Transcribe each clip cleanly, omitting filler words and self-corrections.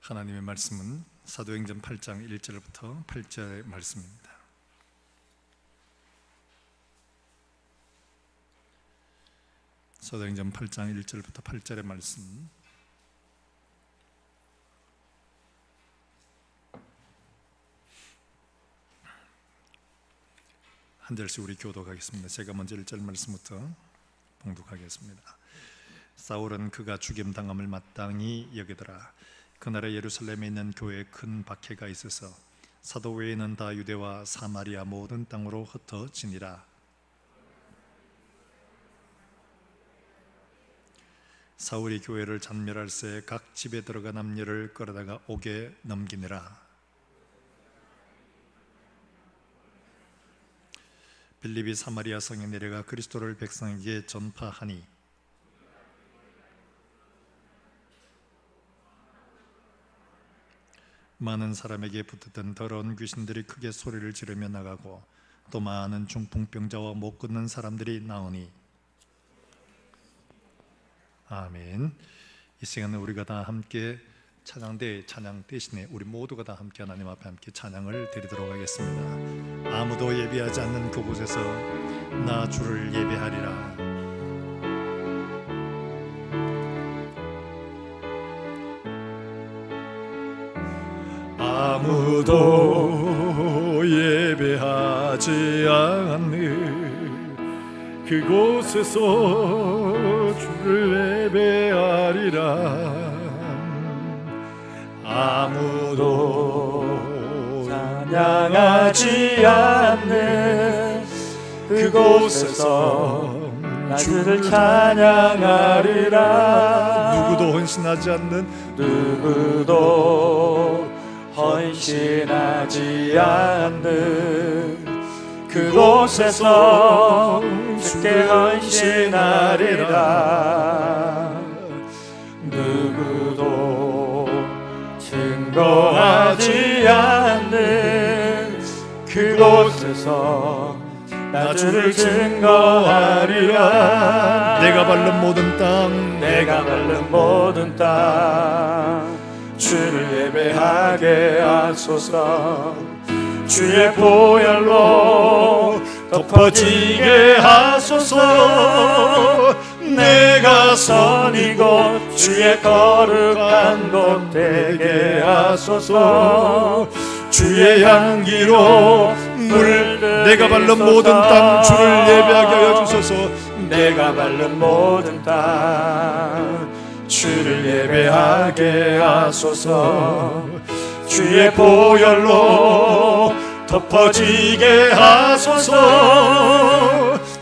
하나님의 말씀은 사도행전 8장 1절부터 8절의 말씀입니다. 사도행전 8장 1절부터 8절의 말씀, 한 절씩 우리 교독하겠습니다. 제가 먼저 1절 말씀부터 봉독하겠습니다. 사울은 그가 죽임당함을 마땅히 여기더라. 그날에 예루살렘에 있는 교회에 큰 박해가 있어서 사도 외에는 다 유대와 사마리아 모든 땅으로 흩어지니라. 사울이 교회를 잔멸할새 각 집에 들어가 남녀를 끌어다가 옥에 넘기니라. 빌립이 사마리아 성에 내려가 그리스도를 백성에게 전파하니 많은 사람에게 붙었던 더러운 귀신들이 크게 소리를 지르며 나가고 또 많은 중풍병자와 못 걷는 사람들이 나오니. 아멘. 이 시간에 우리가 다 함께 찬양대 찬양 대신에 우리 모두가 다 함께 하나님 앞에 함께 찬양을 드리도록 하겠습니다. 아무도 예배하지 않는 그곳에서 나 주를 예배하리라. 아무도 예배하지 않는 그곳에서 주를 예배하리라. 아무도 찬양하지 않는 그곳에서 주를 찬양하리라. 누구도 헌신하지 않는 그곳에서 주께 헌신하리라. 누구도 증거하지 않는 그곳에서 나 주를 증거하리라. 내가 밟는 모든 땅 주를 예배하게 하소서. 주의 보혈로 덮어지게 하소서. 내가 선 이곳 주의 거룩한 곳 되게 하소서. 주의 향기로 내가 밟는 모든 땅 주를 예배하게 하여 주소서. 내가 밟는 모든 땅 주를 예배하게 하소서. 주의 보혈로 덮어지게 하소서.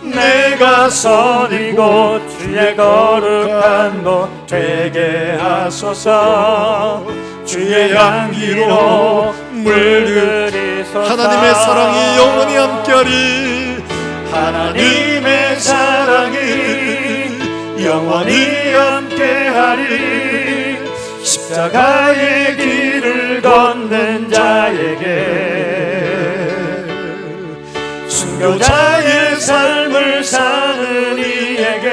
내가 선 이곳 주의 거룩한 곳 되게 하소서. 주의 향기로 물들이소서. 하나님의 사랑이 영원히 함께하리. 하나님의 사랑이 영원히 함께하리. 십자가의 길을 걷는 자에게, 순교자의 삶을 사는 이에게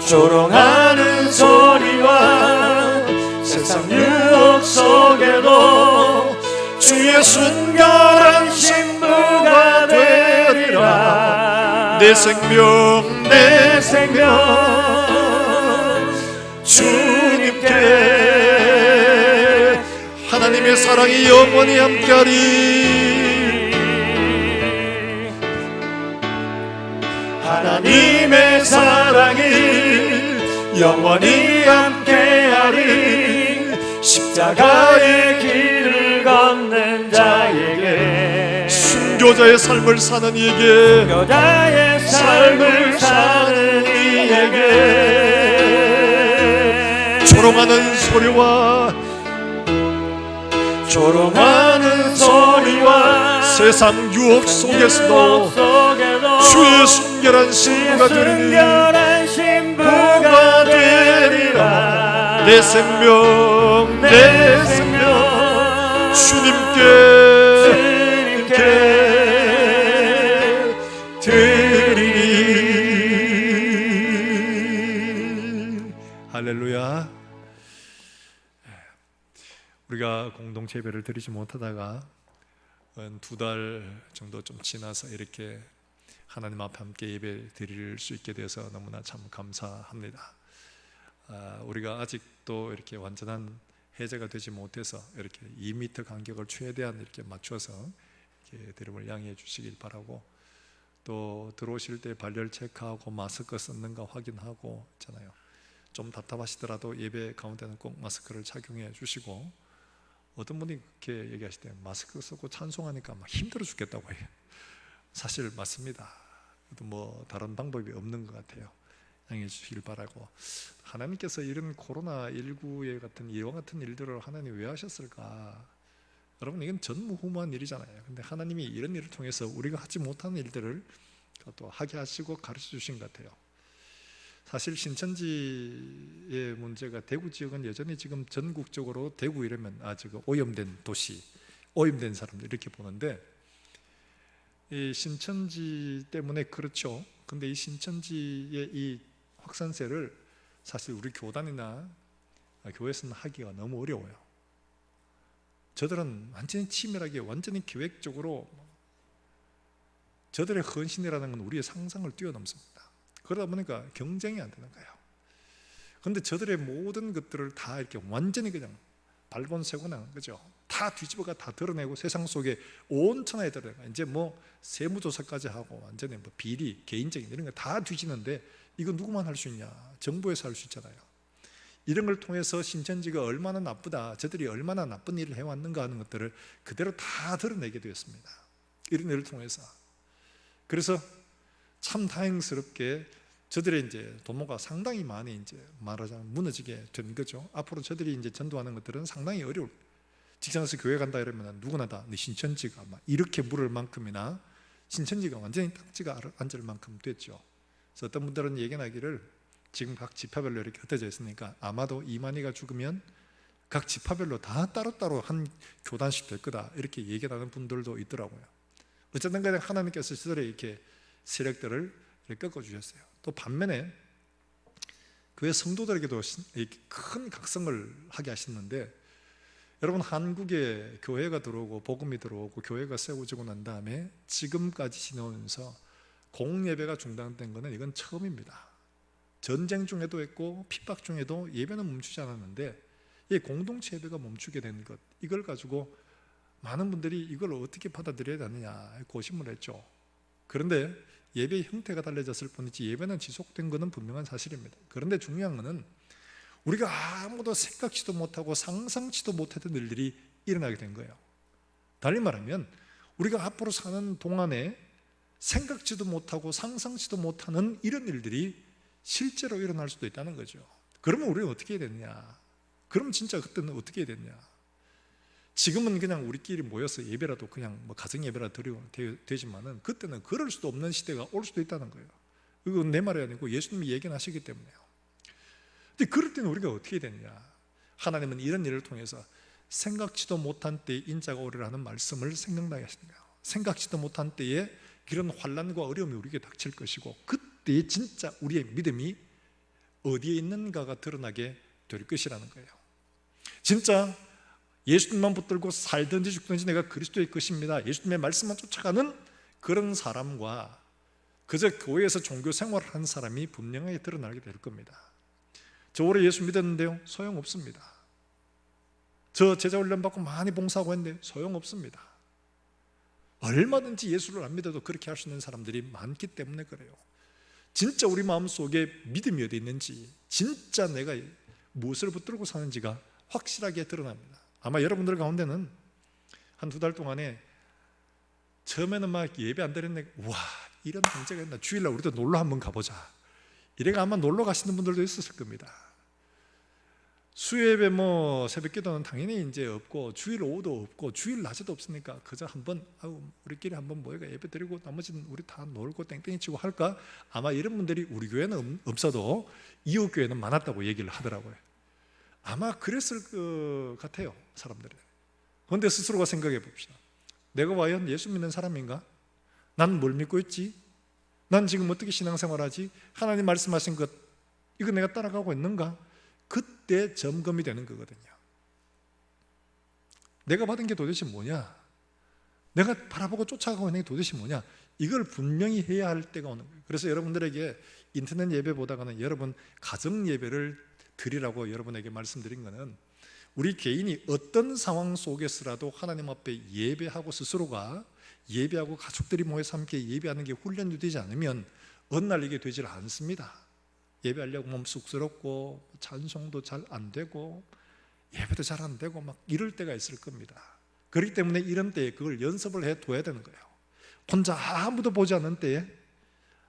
조롱하는 소리와 세상 유혹 속에도 주의 순결한 신부가 되리라. 내 생명 주님께 하나님의 사랑이 영원히 함께하리. 하나님의 사랑이 영원히 함께하리. 십자가의 길을 걷는 자에게, 순교자의 삶을 사는 이에게, 순교자의 삶을 사는 이에게 조롱하는 소리와 세상 유혹 속에서도 주의 순결한 신부가 되리라. 내 생명 주님께 드리리. 할렐루야. 우리가 공동체 예배를 드리지 못하다가 2달 정도 좀 지나서 이렇게 하나님 앞에 함께 예배 드릴 수 있게 돼서 너무나 참 감사합니다. 우리가 아직도 이렇게 완전한 해제가 되지 못해서 이렇게 2m 간격을 최대한 이렇게 맞춰서 이렇게 드림을 양해해 주시길 바라고, 또 들어오실 때 발열 체크하고 마스크 썼는가 확인하고 있잖아요. 좀 답답하시더라도 예배 가운데는 꼭 마스크를 착용해 주시고, 어떤 분이 그렇게 얘기하시대요. 마스크 쓰고 찬송하니까 막 힘들어 죽겠다고 해요. 사실 맞습니다. 뭐 다른 방법이 없는 것 같아요. 양해해 주시길 바라고, 하나님께서 이런 코로나19의 같은 이와 같은 일들을 하나님 왜 하셨을까? 여러분, 이건 전무후무한 일이잖아요. 근데 하나님이 이런 일을 통해서 우리가 하지 못하는 일들을 또 하게 하시고 가르쳐 주신 것 같아요. 사실 신천지의 문제가, 대구 지역은 여전히 지금 전국적으로 대구 이러면 지금 오염된 도시, 오염된 사람들 이렇게 보는데, 이 신천지 때문에 그렇죠. 근데 이 신천지의 이 확산세를 사실 우리 교단이나 교회에서는 하기가 너무 어려워요. 저들은 완전히 치밀하게, 완전히 계획적으로, 저들의 헌신이라는 건 우리의 상상을 뛰어넘습니다. 그러다 보니까 경쟁이 안 되는 거예요. 그런데 저들의 모든 것들을 다 이렇게 완전히 그냥 발본세고나, 그죠? 다 뒤집어가 다 드러내고 세상 속에 온 천하에 드러내고, 이제 뭐 세무조사까지 하고 완전히 뭐 비리, 개인적인 이런 거 다 뒤지는데, 이거 누구만 할 수 있냐? 정부에서 할 수 있잖아요. 이런 걸 통해서 신천지가 얼마나 나쁘다, 저들이 얼마나 나쁜 일을 해왔는가 하는 것들을 그대로 다 드러내게 되었습니다. 이런 일을 통해서. 그래서 참 다행스럽게 저들의 이제 도모가 상당히 많이 이제 말하자면 무너지게 된 거죠. 앞으로 저들이 이제 전도하는 것들은 상당히 어려울. 직장에서 교회 간다 이러면 누구나 다 네 신천지가 막 이렇게 물을 만큼이나 신천지가 완전히 딱지가 앉을 만큼 됐죠. 그래서 어떤 분들은 얘기하기를, 지금 각 지파별로 이렇게 흩어져 있으니까 아마도 이만희가 죽으면 각 지파별로 다 따로따로 한 교단씩 될 거다, 이렇게 얘기하는 분들도 있더라고요. 어쨌든 간에 하나님께서 저들의 이렇게 세력들을 꺾어주셨어요. 또 반면에 교회 성도들에게도 큰 각성을 하게 하셨는데, 여러분, 한국에 교회가 들어오고 복음이 들어오고 교회가 세워지고 난 다음에 지금까지 지나오면서 공예배가 중단된 것은 이건 처음입니다. 전쟁 중에도 했고 핍박 중에도 예배는 멈추지 않았는데, 이 공동체 예배가 멈추게 된 것, 이걸 가지고 많은 분들이 이걸 어떻게 받아들여야 되느냐 고심을 했죠. 그런데 예배의 형태가 달라졌을 뿐이지 예배는 지속된 것은 분명한 사실입니다. 그런데 중요한 것은 우리가 아무도 생각지도 못하고 상상치도 못했던 일들이 일어나게 된 거예요. 달리 말하면 우리가 앞으로 사는 동안에 생각지도 못하고 상상치도 못하는 이런 일들이 실제로 일어날 수도 있다는 거죠. 그러면 우리는 어떻게 해야 되느냐? 그럼 진짜 그때는 어떻게 해야 되느냐? 지금은 그냥 우리끼리 모여서 예배라도 그냥 뭐 가정 예배라도 드리고 되지만은, 그때는 그럴 수도 없는 시대가 올 수도 있다는 거예요. 이건 내 말이 아니고 예수님이 얘기하시기 때문에요. 근데 그럴 때는 우리가 어떻게 해야 되느냐? 하나님은 이런 일을 통해서 생각지도 못한 때에 인자가 오리라는 말씀을 생각나게 하시는 거예요. 생각지도 못한 때에 그런 환난과 어려움이 우리에게 닥칠 것이고, 그때에 진짜 우리의 믿음이 어디에 있는가가 드러나게 될 것이라는 거예요. 진짜 예수님만 붙들고 살든지 죽든지 내가 그리스도의 것입니다, 예수님의 말씀만 쫓아가는 그런 사람과 그저 교회에서 종교 생활을 하는 사람이 분명하게 드러나게 될 겁니다. 저 올해 예수 믿었는데요, 소용없습니다. 저 제자 훈련 받고 많이 봉사하고 했는데 소용없습니다. 얼마든지 예수를 안 믿어도 그렇게 할 수 있는 사람들이 많기 때문에 그래요. 진짜 우리 마음속에 믿음이 어디 있는지, 진짜 내가 무엇을 붙들고 사는지가 확실하게 드러납니다. 아마 여러분들 가운데는 한 2달 동안에 처음에는 막 예배 안 드렸는데, 와, 이런 문제가 있나, 주일날 우리도 놀러 한번 가보자, 이래가 아마 놀러 가시는 분들도 있었을 겁니다. 수요예배 뭐 새벽기도는 당연히 이제 없고, 주일 오후도 없고, 주일 낮에도 없으니까 그저 한번 우리끼리 한번 모여가 예배 드리고 나머지는 우리 다 놀고 땡땡이 치고 할까? 아마 이런 분들이 우리 교회는 없어도 이웃 교회는 많았다고 얘기를 하더라고요. 아마 그랬을 것 같아요, 사람들이. 그런데 스스로가 생각해 봅시다. 내가 과연 예수 믿는 사람인가? 난 뭘 믿고 있지? 난 지금 어떻게 신앙생활하지? 하나님 말씀하신 것, 이거 내가 따라가고 있는가? 그때 점검이 되는 거거든요. 내가 받은 게 도대체 뭐냐? 내가 바라보고 쫓아가고 있는 게 도대체 뭐냐? 이걸 분명히 해야 할 때가 오는 거예요. 그래서 여러분들에게 인터넷 예배보다는 여러분 가정 예배를 드리라고 여러분에게 말씀드린 것은, 우리 개인이 어떤 상황 속에서라도 하나님 앞에 예배하고 스스로가 예배하고 가족들이 모여서 함께 예배하는 게 훈련이 되지 않으면 어느 날 이게 되질 않습니다. 예배하려고 하면 쑥스럽고 찬송도 잘 안 되고 예배도 잘 안 되고 막 이럴 때가 있을 겁니다. 그렇기 때문에 이런 때에 그걸 연습을 해둬야 되는 거예요. 혼자 아무도 보지 않는 때에,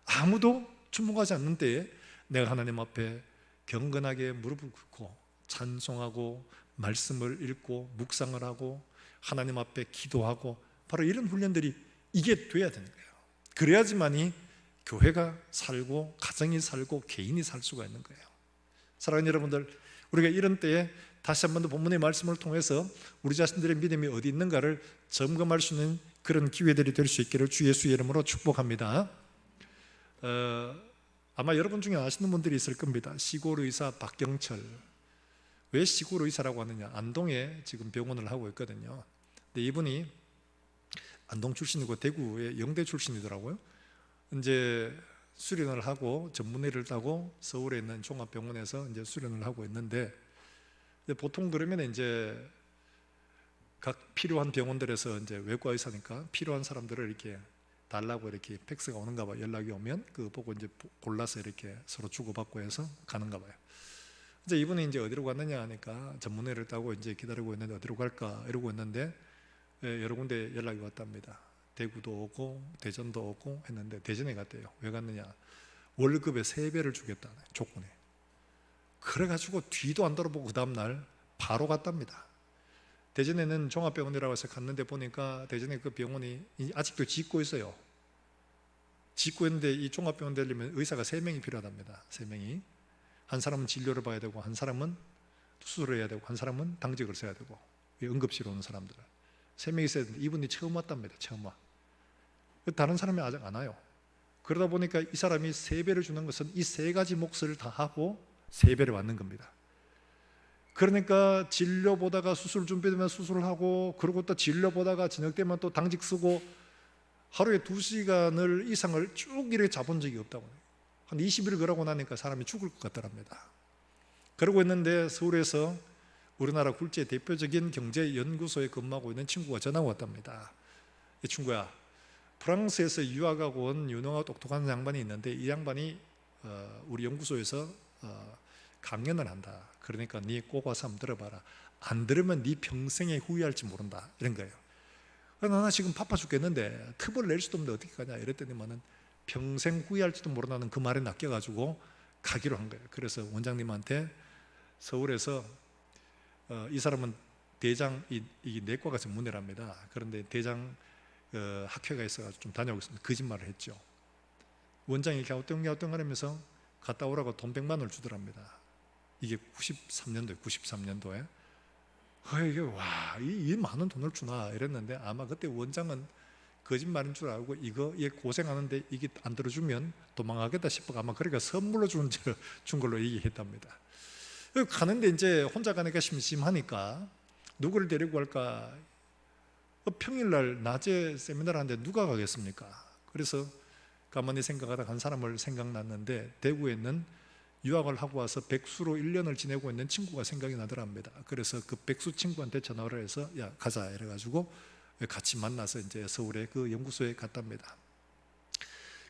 아무도 주목하지 않는 때에 내가 하나님 앞에 경건하게 무릎을 꿇고 찬송하고 말씀을 읽고 묵상을 하고 하나님 앞에 기도하고, 바로 이런 훈련들이 이게 돼야 되는 거예요. 그래야지만이 교회가 살고 가정이 살고 개인이 살 수가 있는 거예요. 사랑하는 여러분들, 우리가 이런 때에 다시 한 번 더 본문의 말씀을 통해서 우리 자신들의 믿음이 어디 있는가를 점검할 수 있는 그런 기회들이 될 수 있기를 주 예수의 이름으로 축복합니다. 아마 여러분 중에 아시는 분들이 있을 겁니다. 시골의사 박경철. 왜 시골의사라고 하느냐? 안동에 지금 병원을 하고 있거든요. 근데 이분이 안동 출신이고 대구의 영대 출신이더라고요. 이제 수련을 하고 전문의를 따고 서울에 있는 종합병원에서 이제 수련을 하고 있는데, 보통 그러면 이제 각 필요한 병원들에서 이제 외과 의사니까 필요한 사람들을 이렇게 달라고 이렇게 팩스가 오는가 봐요. 연락이 오면 그거 보고 이제 골라서 이렇게 서로 주고받고 해서 가는가 봐요. 이제 이분이 이제 어디로 갔느냐 하니까 전문의를 따고 이제 기다리고 있는데 어디로 갈까 이러고 있는데 여러 군데 연락이 왔답니다. 대구도 오고 대전도 오고 했는데 대전에 갔대요. 왜 갔느냐? 월급의 3배를 주겠다는 조건에. 그래가지고 뒤도 안 돌아보고 그 다음날 바로 갔답니다. 대전에는 종합병원이라고 해서 갔는데 보니까 대전에 그 병원이 아직도 짓고 있어요. 짓고 있는데 이 종합병원 되려면 의사가 3명이 필요하답니다. 3명이. 한 사람은 진료를 봐야 되고, 한 사람은 수술을 해야 되고, 한 사람은 당직을 써야 되고, 응급실로 오는 사람들 3명이 있어야 되는데 이분이 처음 왔답니다. 처음 와. 다른 사람이 아직 안 와요. 그러다 보니까 이 사람이 3배를 주는 것은 이 3가지 몫을 다 하고 3배를 받는 겁니다. 그러니까 진료 보다가 수술 준비되면 수술을 하고, 그러고 또 진료 보다가 저녁 되면 또 당직 쓰고, 하루에 2시간을 이상을 쭉 이렇게 잡은 적이 없다고 해요. 한 20일 그러고 나니까 사람이 죽을 것 같더랍니다. 그러고 있는데 서울에서 우리나라 굴지의 대표적인 경제연구소에 근무하고 있는 친구가 전화가 왔답니다. 이 친구야, 프랑스에서 유학하고 온 유능하고 똑똑한 양반이 있는데 이 양반이 우리 연구소에서 강연을 한다. 그러니까 네 꼭 와서 한번 들어봐라. 안 들으면 네 평생에 후회할지 모른다. 이런 거예요. 나 지금 바빠 죽겠는데 틈을 낼 수도 없는데 어떻게 가냐 이랬더니만은 평생 후회할지도 모른다는 그 말에 낚여가지고 가기로 한 거예요. 그래서 원장님한테 서울에서 이 사람은 대장, 이 내과가 전문이랍니다. 그런데 대장 학회가 있어가지고 좀 다녀오겠습니다. 거짓말을 했죠. 원장이 이렇게 갸우뚱갸우뚱하면서 갔다 오라고 돈 100만 원을 주더랍니다. 이게 93년도에 이게 와, 이 많은 돈을 주나 이랬는데, 아마 그때 원장은 거짓말인 줄 알고 얘 고생하는데 이게 안 들어주면 도망가겠다 싶어 아마 그러니까 선물로 준 걸로 얘기했답니다. 가는데 이제 혼자 가니까 심심하니까 누구를 데리고 갈까? 평일날 낮에 세미나를 하는데 누가 가겠습니까? 그래서 가만히 생각하다가 한 사람을 생각났는데, 대구에 있는 유학을 하고 와서 백수로 1년을 지내고 있는 친구가 생각이 나더랍니다. 그래서 그 백수 친구한테 전화를 해서 야 가자 이래가지고 같이 만나서 이제 서울의 그 연구소에 갔답니다.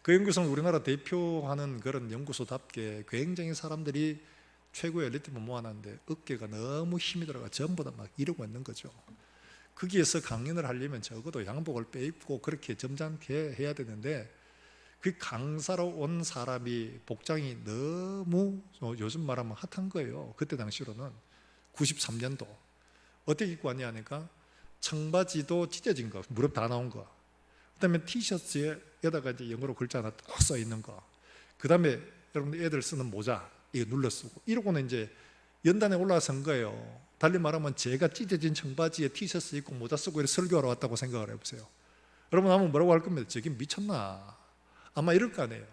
그 연구소는 우리나라 대표하는 그런 연구소답게 굉장히 사람들이 최고의 엘리트만 모아놨는데 어깨가 너무 힘이 들어가 전부 다 막 이러고 있는 거죠. 거기에서 강연을 하려면 적어도 양복을 빼입고 그렇게 점잖게 해야 되는데, 그 강사로 온 사람이 복장이 너무 요즘 말하면 핫한 거예요. 그때 당시로는 93년도 어떻게 입고 왔냐 하니까 청바지도 찢어진 거, 무릎 다 나온 거, 그 다음에 티셔츠에다가 이제 영어로 글자 하나 딱 써 있는 거, 그 다음에 여러분들 애들 쓰는 모자 이거 눌러 쓰고 이러고는 이제 연단에 올라선 거예요. 달리 말하면 제가 찢어진 청바지에 티셔츠 입고 모자 쓰고 이렇게 설교하러 왔다고 생각을 해보세요. 여러분 하면 뭐라고 할 겁니다. 저기 미쳤나? 아마 이럴 거 아니에요.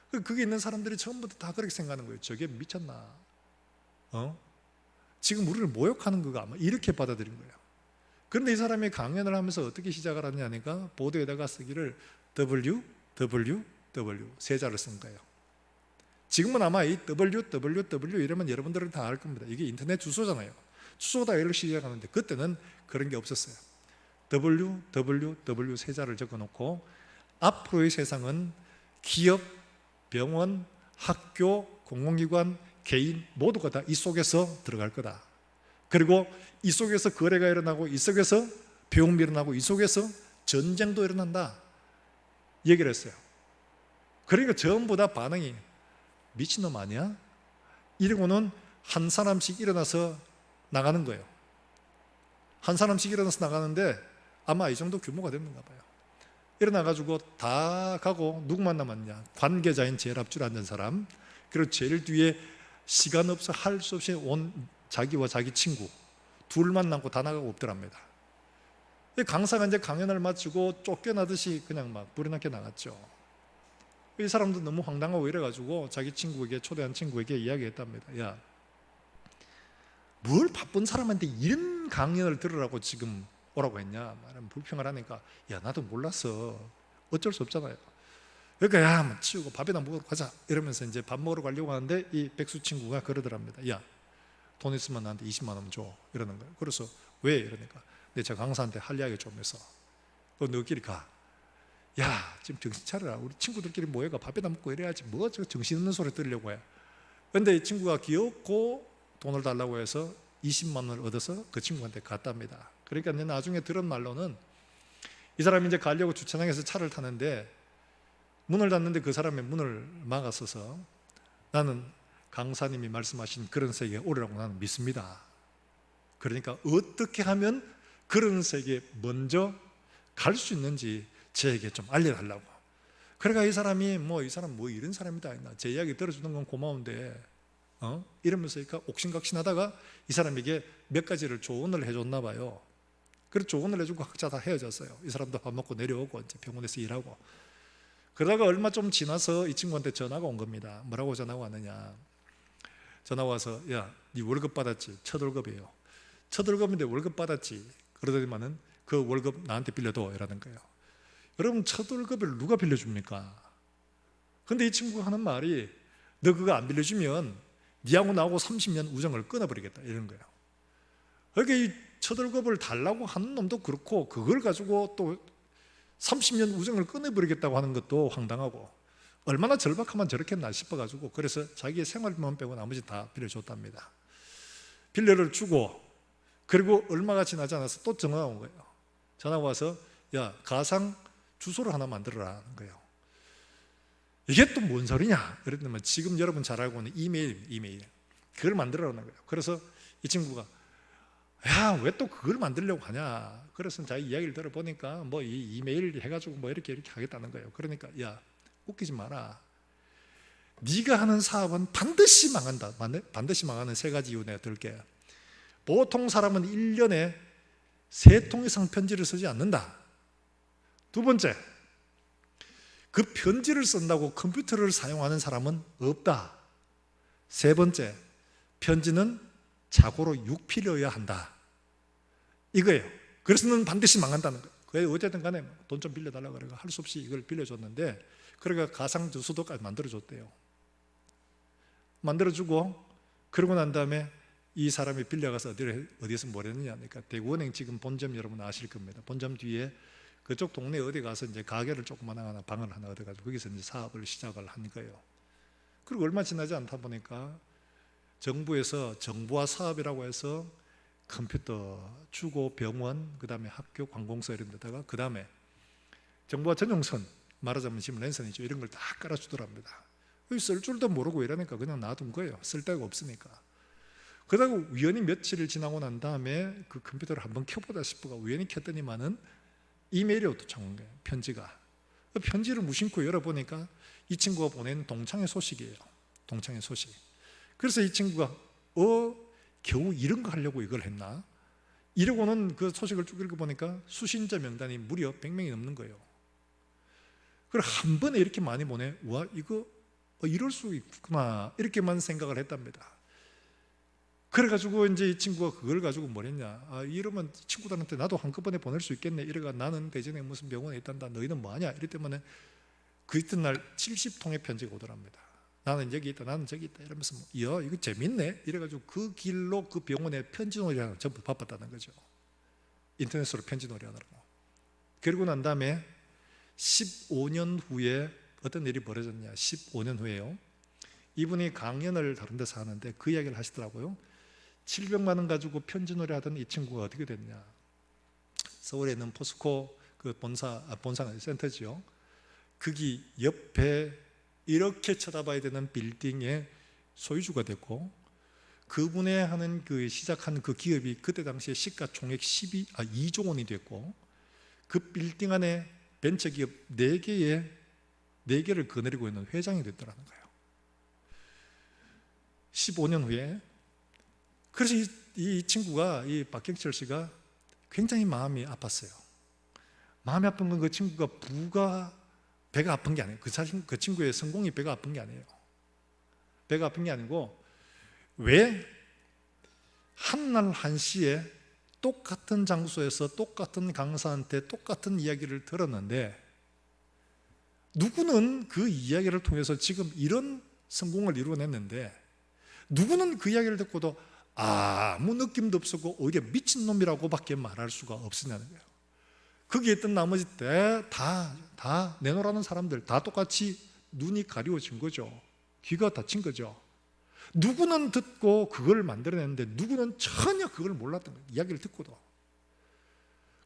그게 있는 사람들이 처음부터 다 그렇게 생각하는 거예요. 저게 미쳤나? 지금 우리를 모욕하는 거가 아마 이렇게 받아들인 거예요. 그런데 이 사람이 강연을 하면서 어떻게 시작을 하냐니까 보도에다가 쓰기를 www 세 자를 쓴 거예요. 지금은 아마 이 www 이러면 여러분들은 다 알 겁니다. 이게 인터넷 주소잖아요. 주소다 이렇게 시작하는데 그때는 그런 게 없었어요. www 세 자를 적어놓고 앞으로의 세상은 기업, 병원, 학교, 공공기관, 개인 모두가 다 이 속에서 들어갈 거다. 그리고 이 속에서 거래가 일어나고 이 속에서 배움이 일어나고 이 속에서 전쟁도 일어난다 얘기를 했어요. 그러니까 전부 다 반응이 미친놈 아니야? 이러고는 한 사람씩 일어나서 나가는 거예요. 한 사람씩 일어나서 나가는데 아마 이 정도 규모가 됐는가 봐요. 일어나가지고 다 가고 누구만 남았냐? 관계자인 제일 앞줄 앉은 사람, 그리고 제일 뒤에 시간 없어 할 수 없이 온 자기와 자기 친구 둘만 남고 다 나가고 없더랍니다. 강사가 이제 강연을 마치고 쫓겨나듯이 그냥 막 불이 나게 나갔죠. 이 사람도 너무 황당하고 이래가지고 자기 친구에게, 초대한 친구에게 이야기했답니다. 야, 뭘 바쁜 사람한테 이런 강연을 들으라고 지금 오라고 했냐? 말하면 불평을 하니까 야, 나도 몰랐어. 어쩔 수 없잖아요. 그러니까 야, 뭐 치우고 밥이나 먹으러 가자 이러면서 이제 밥 먹으러 가려고 하는데 이 백수 친구가 그러더랍니다. 야, 돈 있으면 나한테 20만 원 줘 이러는 거예요. 그래서 왜? 이러니까 내가 강사한테 할 이야기 좀 해서 너끼리 가. 야, 지금 정신 차려라. 우리 친구들끼리 모여가 밥이나 먹고 이래야지 뭐 저 정신없는 소리 들으려고 해. 그런데 이 친구가 귀엽고 돈을 달라고 해서 20만 원을 얻어서 그 친구한테 갔답니다. 그러니까 나중에 들은 말로는 이 사람이 이제 가려고 주차장에서 차를 타는데 문을 닫는데 그 사람의 문을 막았어서 나는 강사님이 말씀하신 그런 세계에 오르라고 나는 믿습니다. 그러니까 어떻게 하면 그런 세계에 먼저 갈 수 있는지 저에게 좀 알려달라고. 그러니까 이 사람이 이 사람 이런 사람이다 했나, 제 이야기 들어주는 건 고마운데 이러면서 옥신각신하다가 이 사람에게 몇 가지를 조언을 해줬나 봐요. 그래서 조언을 해주고 각자 다 헤어졌어요. 이 사람도 밥 먹고 내려오고 이제 병원에서 일하고. 그러다가 얼마 좀 지나서 이 친구한테 전화가 온 겁니다. 뭐라고 전화가 왔느냐, 전화가 와서 야, 네 월급 받았지? 첫 월급이에요. 첫 월급인데 월급 받았지? 그러더니만은 그 월급 나한테 빌려줘 이라는 거예요. 여러분, 첫 월급을 누가 빌려줍니까? 근데 이 친구가 하는 말이 너 그거 안 빌려주면 니하고 나하고 30년 우정을 끊어버리겠다 이런 거예요. 그러니까 이 첫 월급을 달라고 하는 놈도 그렇고 그걸 가지고 또 30년 우정을 끊어버리겠다고 하는 것도 황당하고 얼마나 절박하면 저렇겠나 싶어가지고 그래서 자기의 생활비만 빼고 나머지 다 빌려줬답니다. 빌려를 주고 그리고 얼마가 지나지 않아서 또 전화가 온 거예요. 전화가 와서 야, 가상 주소를 하나 만들어라 하는 거예요. 이게 또 뭔 소리냐? 그랬더니 지금 여러분 잘 알고 있는 이메일 그걸 만들어라는 거예요. 그래서 이 친구가 야, 왜 또 그걸 만들려고 하냐? 그래서 자기 이야기를 들어보니까 이 이메일 해가지고 이렇게 하겠다는 거예요. 그러니까 야, 웃기지 마라. 네가 하는 사업은 반드시 망한다. 반드시 망하는 세 가지 이유 내가 들게. 보통 사람은 1년에 3통 이상 편지를 쓰지 않는다. 두 번째, 그 편지를 쓴다고 컴퓨터를 사용하는 사람은 없다. 세 번째, 편지는 자고로 육필이어야 한다. 이거예요. 그래서 는 반드시 망한다는 거예요. 그래서 어쨌든 간에 돈 좀 빌려달라고 그래서 할 수 없이 이걸 빌려줬는데 그러니까 가상 주소도까지 만들어줬대요. 만들어주고 그러고 난 다음에 이 사람이 빌려가서 어디에서 뭘 했느냐 하니까 대구은행 지금 본점 여러분 아실 겁니다. 본점 뒤에 그쪽 동네 어디 가서 이제 가게를 조그만 하나 방을 하나 얻어가지고 거기서 이제 사업을 시작을 한 거예요. 그리고 얼마 지나지 않다 보니까 정부에서 정부화 사업이라고 해서 컴퓨터 주고 병원, 그 다음에 학교, 관공서 이런 데다가 그 다음에 정부화 전용선, 말하자면 지금 랜선이죠. 이런 걸 다 깔아주더랍니다. 쓸 줄도 모르고 이러니까 그냥 놔둔 거예요. 쓸 데가 없으니까. 그러다가 우연히 며칠을 지나고 난 다음에 그 컴퓨터를 한번 켜보다 싶어가 우연히 켰더니만은 이메일이 도착한 거예요. 편지가. 편지를 무심코 열어보니까 이 친구가 보낸 동창회 소식이에요. 동창회 소식. 그래서 이 친구가 겨우 이런 거 하려고 이걸 했나? 이러고는 그 소식을 쭉 읽어보니까 수신자 명단이 무려 100명이 넘는 거예요. 그리고 한 번에 이렇게 많이 보내. 와, 이거 이럴 수 있구나 이렇게만 생각을 했답니다. 그래가지고 이제 이 친구가 그걸 가지고 뭐랬냐, 이러면 친구들한테 나도 한꺼번에 보낼 수 있겠네. 이래가 나는 대전에 무슨 병원에 있단다. 너희는 뭐하냐? 이랬 때문에 그 이튿날 70통의 편지가 오더랍니다. 나는 여기 있다, 나는 저기 있다 이러면서 야 이거 재밌네. 이래가지고 그 길로 그 병원에 편지놀이 하는 전부 바빴다는 거죠. 인터넷으로 편지놀이 하느라고. 그리고 난 다음에 15년 후에 어떤 일이 벌어졌냐. 15년 후에요, 이분이 강연을 다른 데서 하는데 그 이야기를 하시더라고요. 700만 원 가지고 편지놀이 하던 이 친구가 어떻게 됐냐, 서울에 있는 포스코 그 본사 센터지요. 거기 옆에 이렇게 쳐다봐야 되는 빌딩의 소유주가 됐고, 그분의 하는 그 시작한 그 기업이 그때 당시에 시가총액 2조 원이 됐고, 그 빌딩 안에 벤처기업 4개를 거느리고 있는 회장이 됐더라는 거예요. 15년 후에. 그래서 이 친구가, 이 박경철 씨가 굉장히 마음이 아팠어요. 마음이 아픈 건 그 친구가 배가 아픈 게 아니에요. 그 친구의 성공이 배가 아픈 게 아니에요. 배가 아픈 게 아니고, 왜 한날 한시에 똑같은 장소에서 똑같은 강사한테 똑같은 이야기를 들었는데, 누구는 그 이야기를 통해서 지금 이런 성공을 이루어냈는데, 누구는 그 이야기를 듣고도 아무 느낌도 없었고 오히려 미친놈이라고밖에 말할 수가 없으냐는 거예요. 거기에 있던 나머지 다 내놓으라는 사람들 다 똑같이 눈이 가리워진 거죠. 귀가 닫힌 거죠. 누구는 듣고 그걸 만들어냈는데 누구는 전혀 그걸 몰랐던 거예요. 이야기를 듣고도.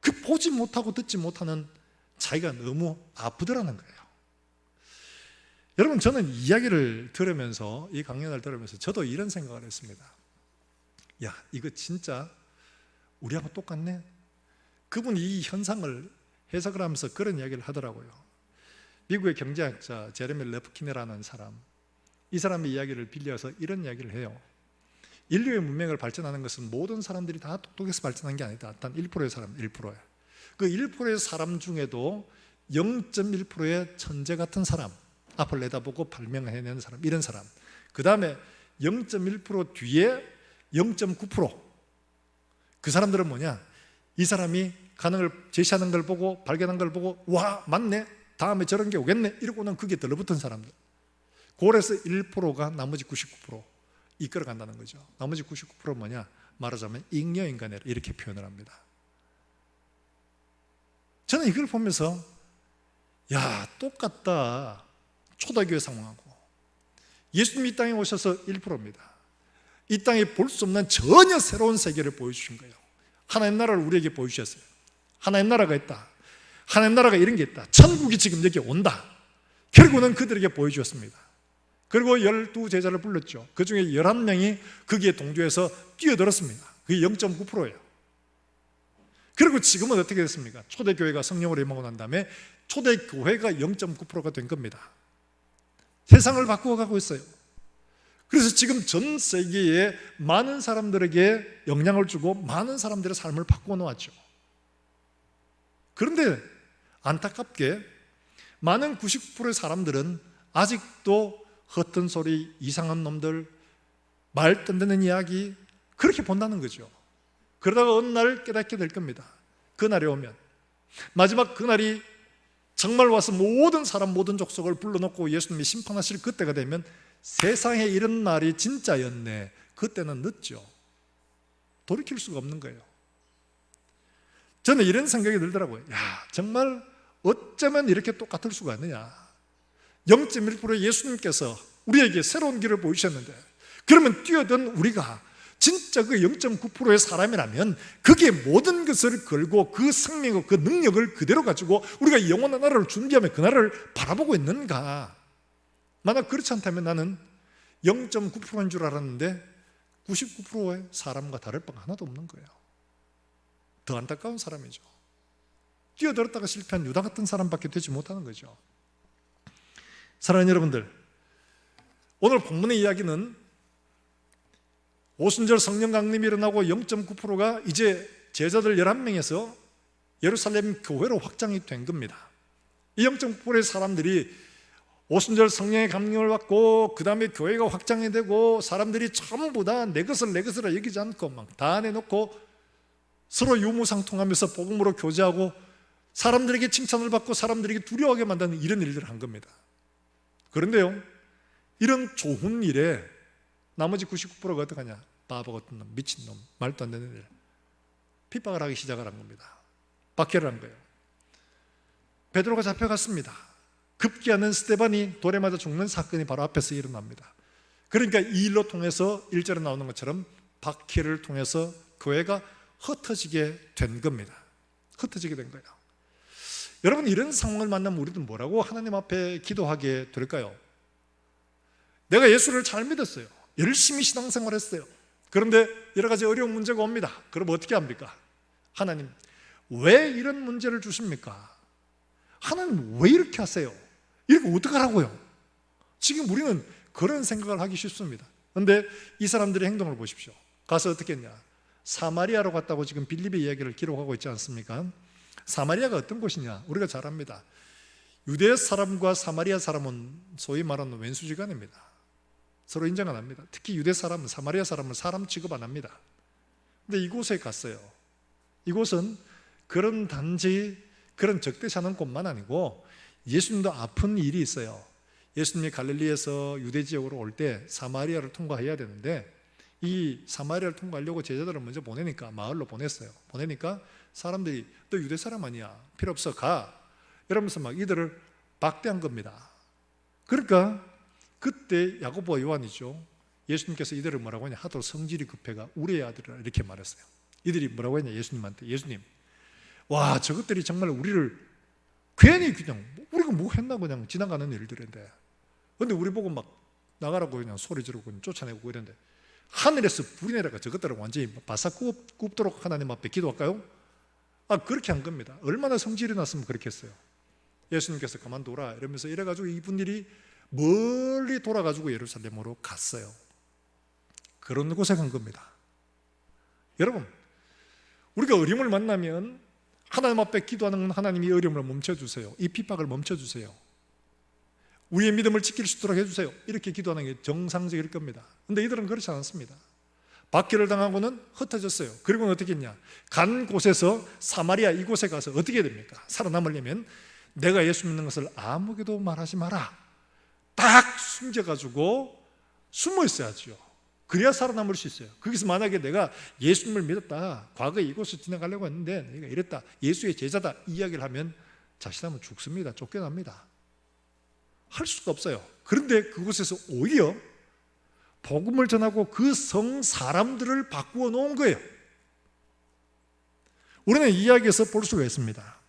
그 보지 못하고 듣지 못하는 자기가 너무 아프더라는 거예요. 여러분, 저는 이야기를 들으면서, 이 강연을 들으면서 저도 이런 생각을 했습니다. 야, 이거 진짜 우리하고 똑같네. 그분이 이 현상을 해석을 하면서 그런 이야기를 하더라고요. 미국의 경제학자 제레미 럽킨이라는 사람, 이 사람의 이야기를 빌려서 이런 이야기를 해요. 인류의 문명을 발전하는 것은 모든 사람들이 다 똑똑해서 발전한 게 아니다. 단 1%의 사람, 1%야. 그 1%의 사람 중에도 0.1%의 천재 같은 사람, 앞을 내다보고 발명해내는 사람, 이런 사람. 그 다음에 0.1% 뒤에 0.9%. 그 사람들은 뭐냐? 이 사람이 가능을 제시하는 걸 보고, 발견한 걸 보고, 와, 맞네, 다음에 저런 게 오겠네, 이러고는 그게 들러붙은 사람들. 그래서 1%가 나머지 99% 이끌어간다는 거죠. 나머지 99%는 뭐냐? 말하자면 잉여인간이라 이렇게 표현을 합니다. 저는 이걸 보면서 야, 똑같다. 초대교회 상황하고. 예수님이 이 땅에 오셔서 1%입니다. 이 땅에 볼 수 없는 전혀 새로운 세계를 보여주신 거예요. 하나님 나라를 우리에게 보여주셨어요. 하나님 나라가 있다. 하나님 나라가 이런 게 있다. 천국이 지금 여기 온다. 결국은 그들에게 보여주었습니다. 그리고 12제자를 불렀죠. 그 중에 11명이 거기에 동조해서 뛰어들었습니다. 그게 0.9%예요. 그리고 지금은 어떻게 됐습니까? 초대교회가 성령으로 임하고 난 다음에 초대교회가 0.9%가 된 겁니다. 세상을 바꾸어 가고 있어요. 그래서 지금 전 세계에 많은 사람들에게 영향을 주고 많은 사람들의 삶을 바꾸어 놓았죠. 그런데 안타깝게 많은 99%의 사람들은 아직도 헛된 소리, 이상한 놈들, 말 던드는 이야기, 그렇게 본다는 거죠. 그러다가 어느 날 깨닫게 될 겁니다. 그날이 오면, 마지막 그날이 정말 와서 모든 사람, 모든 족속을 불러놓고 예수님이 심판하실 그때가 되면 세상에 이런 날이 진짜였네. 그때는 늦죠. 돌이킬 수가 없는 거예요. 저는 이런 생각이 들더라고요. 야, 정말 어쩌면 이렇게 똑같을 수가 있느냐. 0.1%의 예수님께서 우리에게 새로운 길을 보이셨는데, 그러면 뛰어든 우리가 진짜 그 0.9%의 사람이라면 그게 모든 것을 걸고 그 생명과 그 능력을 그대로 가지고 우리가 영원한 나라를 준비하며 그 나라를 바라보고 있는가? 만약 그렇지 않다면 나는 0.9%인 줄 알았는데 99%의 사람과 다를 바가 하나도 없는 거예요. 더 안타까운 사람이죠. 뛰어들었다가 실패한 유다 같은 사람밖에 되지 못하는 거죠. 사랑하는 여러분들, 오늘 본문의 이야기는 오순절 성령 강림이 일어나고 0.9%가 이제 제자들 11명에서 예루살렘 교회로 확장이 된 겁니다. 이 0.9%의 사람들이 오순절 성령의 감동을 받고 그 다음에 교회가 확장이 되고 사람들이 전부 다 내 것을 내 것으로 여기지 않고 막 다 내놓고 서로 유무상통하면서 복음으로 교제하고 사람들에게 칭찬을 받고 사람들에게 두려워하게 만드는 이런 일들을 한 겁니다. 그런데요, 이런 좋은 일에 나머지 99%가 어떡하냐? 바보 같은 놈, 미친놈, 말도 안 되는 일, 핍박을 하기 시작을 한 겁니다. 박해를 한 거예요. 베드로가 잡혀갔습니다. 급기야는 스데반이 돌에 맞아 죽는 사건이 바로 앞에서 일어납니다. 그러니까 이 일로 통해서 1절에 나오는 것처럼 박해를 통해서 교회가 흩어지게 된 겁니다. 흩어지게 된 거예요. 여러분, 이런 상황을 만나면 우리도 뭐라고 하나님 앞에 기도하게 될까요? 내가 예수를 잘 믿었어요. 열심히 신앙생활 했어요. 그런데 여러 가지 어려운 문제가 옵니다. 그럼 어떻게 합니까? 하나님, 왜 이런 문제를 주십니까? 하나님, 왜 이렇게 하세요? 이렇게 어떡하라고요? 지금 우리는 그런 생각을 하기 쉽습니다. 그런데 이 사람들의 행동을 보십시오. 가서 어떻게 했냐? 사마리아로 갔다고 지금 빌립의 이야기를 기록하고 있지 않습니까? 사마리아가 어떤 곳이냐? 우리가 잘 압니다. 유대 사람과 사마리아 사람은 소위 말하는 왼수지간입니다. 서로 인정 안 합니다. 특히 유대 사람은 사마리아 사람은 사람 취급 안 합니다. 근데 이곳에 갔어요. 이곳은 그런 단지 그런 적대사는 곳만 아니고 예수님도 아픈 일이 있어요. 예수님이 갈릴리에서 유대 지역으로 올 때 사마리아를 통과해야 되는데 이 사마리아를 통과하려고 제자들을 먼저 보내니까 마을로 보냈어요. 보내니까 사람들이 너 유대 사람 아니야, 필요 없어, 가 이러면서 막 이들을 박대한 겁니다. 그러니까 그때 야고보와 요한이죠, 예수님께서 이들을 뭐라고 하냐? 하도 성질이 급해가 우리의 아들이라 이렇게 말했어요. 이들이 뭐라고 했냐? 예수님한테, 예수님, 와, 저것들이 정말 우리를 괜히 그냥 우리가 뭐 했나 그냥 지나가는 일들인데, 근데 우리 보고 막 나가라고 그냥 소리 지르고 그냥 쫓아내고 이랬는데 하늘에서 불이 내려가 저것들을 완전히 바싹 굽도록 하나님 앞에 기도할까요? 그렇게 한 겁니다. 얼마나 성질이 났으면 그렇게 했어요. 예수님께서 그만둬라 이러면서 이래가지고 이분들이 멀리 돌아가지고 예루살렘으로 갔어요. 그런 곳에 간 겁니다. 여러분, 우리가 어려움을 만나면 하나님 앞에 기도하는 건 하나님이 어려움을 멈춰주세요. 이 핍박을 멈춰주세요. 우리의 믿음을 지킬 수 있도록 해주세요. 이렇게 기도하는 게 정상적일 겁니다. 그런데 이들은 그렇지 않습니다. 박해를 당하고는 흩어졌어요. 그리고는 어떻게 했냐? 간 곳에서 사마리아 이곳에 가서 어떻게 됩니까? 살아남으려면 내가 예수 믿는 것을 아무에게도 말하지 마라. 딱 숨겨가지고 숨어 있어야죠. 그래야 살아남을 수 있어요. 거기서 만약에 내가 예수님을 믿었다, 과거에 이곳을 지나가려고 했는데 내가 이랬다, 예수의 제자다 이야기를 하면 자신하면 죽습니다. 쫓겨납니다. 할 수가 없어요. 그런데 그곳에서 오히려 복음을 전하고 그 성 사람들을 바꾸어 놓은 거예요. 우리는 이 이야기에서 볼 수가 있습니다.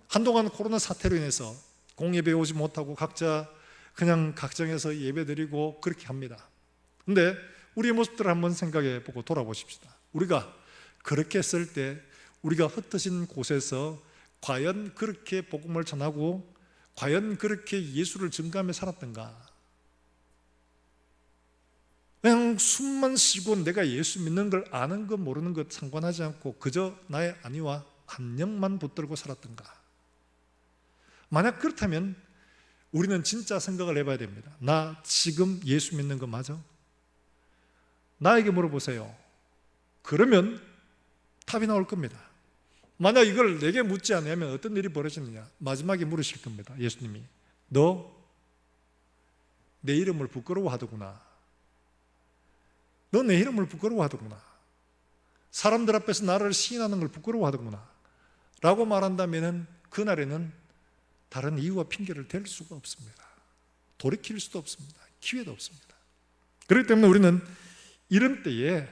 한동안 코로나 사태로 인해서 공예배 오지 못하고 각자 그냥 각정해서 예배드리고 그렇게 합니다. 그런데 우리의 모습들을 한번 생각해 보고 돌아보십시다. 우리가 그렇게 했을 때 우리가 흩어진 곳에서 과연 그렇게 복음을 전하고 과연 그렇게 예수를 증거하며 살았던가? 그냥 숨만 쉬고 내가 예수 믿는 걸 아는 것 모르는 것 상관하지 않고 그저 나의 안위와 안녕만 붙들고 살았던가? 만약 그렇다면 우리는 진짜 생각을 해봐야 됩니다. 나 지금 예수 믿는 거 맞아? 나에게 물어보세요. 그러면 답이 나올 겁니다. 만약 이걸 내게 묻지 않으면 어떤 일이 벌어지느냐? 마지막에 물으실 겁니다. 예수님이, 너 내 이름을 부끄러워하더구나. 너 내 이름을 부끄러워하더구나. 사람들 앞에서 나를 시인하는 걸 부끄러워하더구나 라고 말한다면 그날에는 다른 이유와 핑계를 댈 수가 없습니다. 돌이킬 수도 없습니다. 기회도 없습니다. 그렇기 때문에 우리는 이런 때에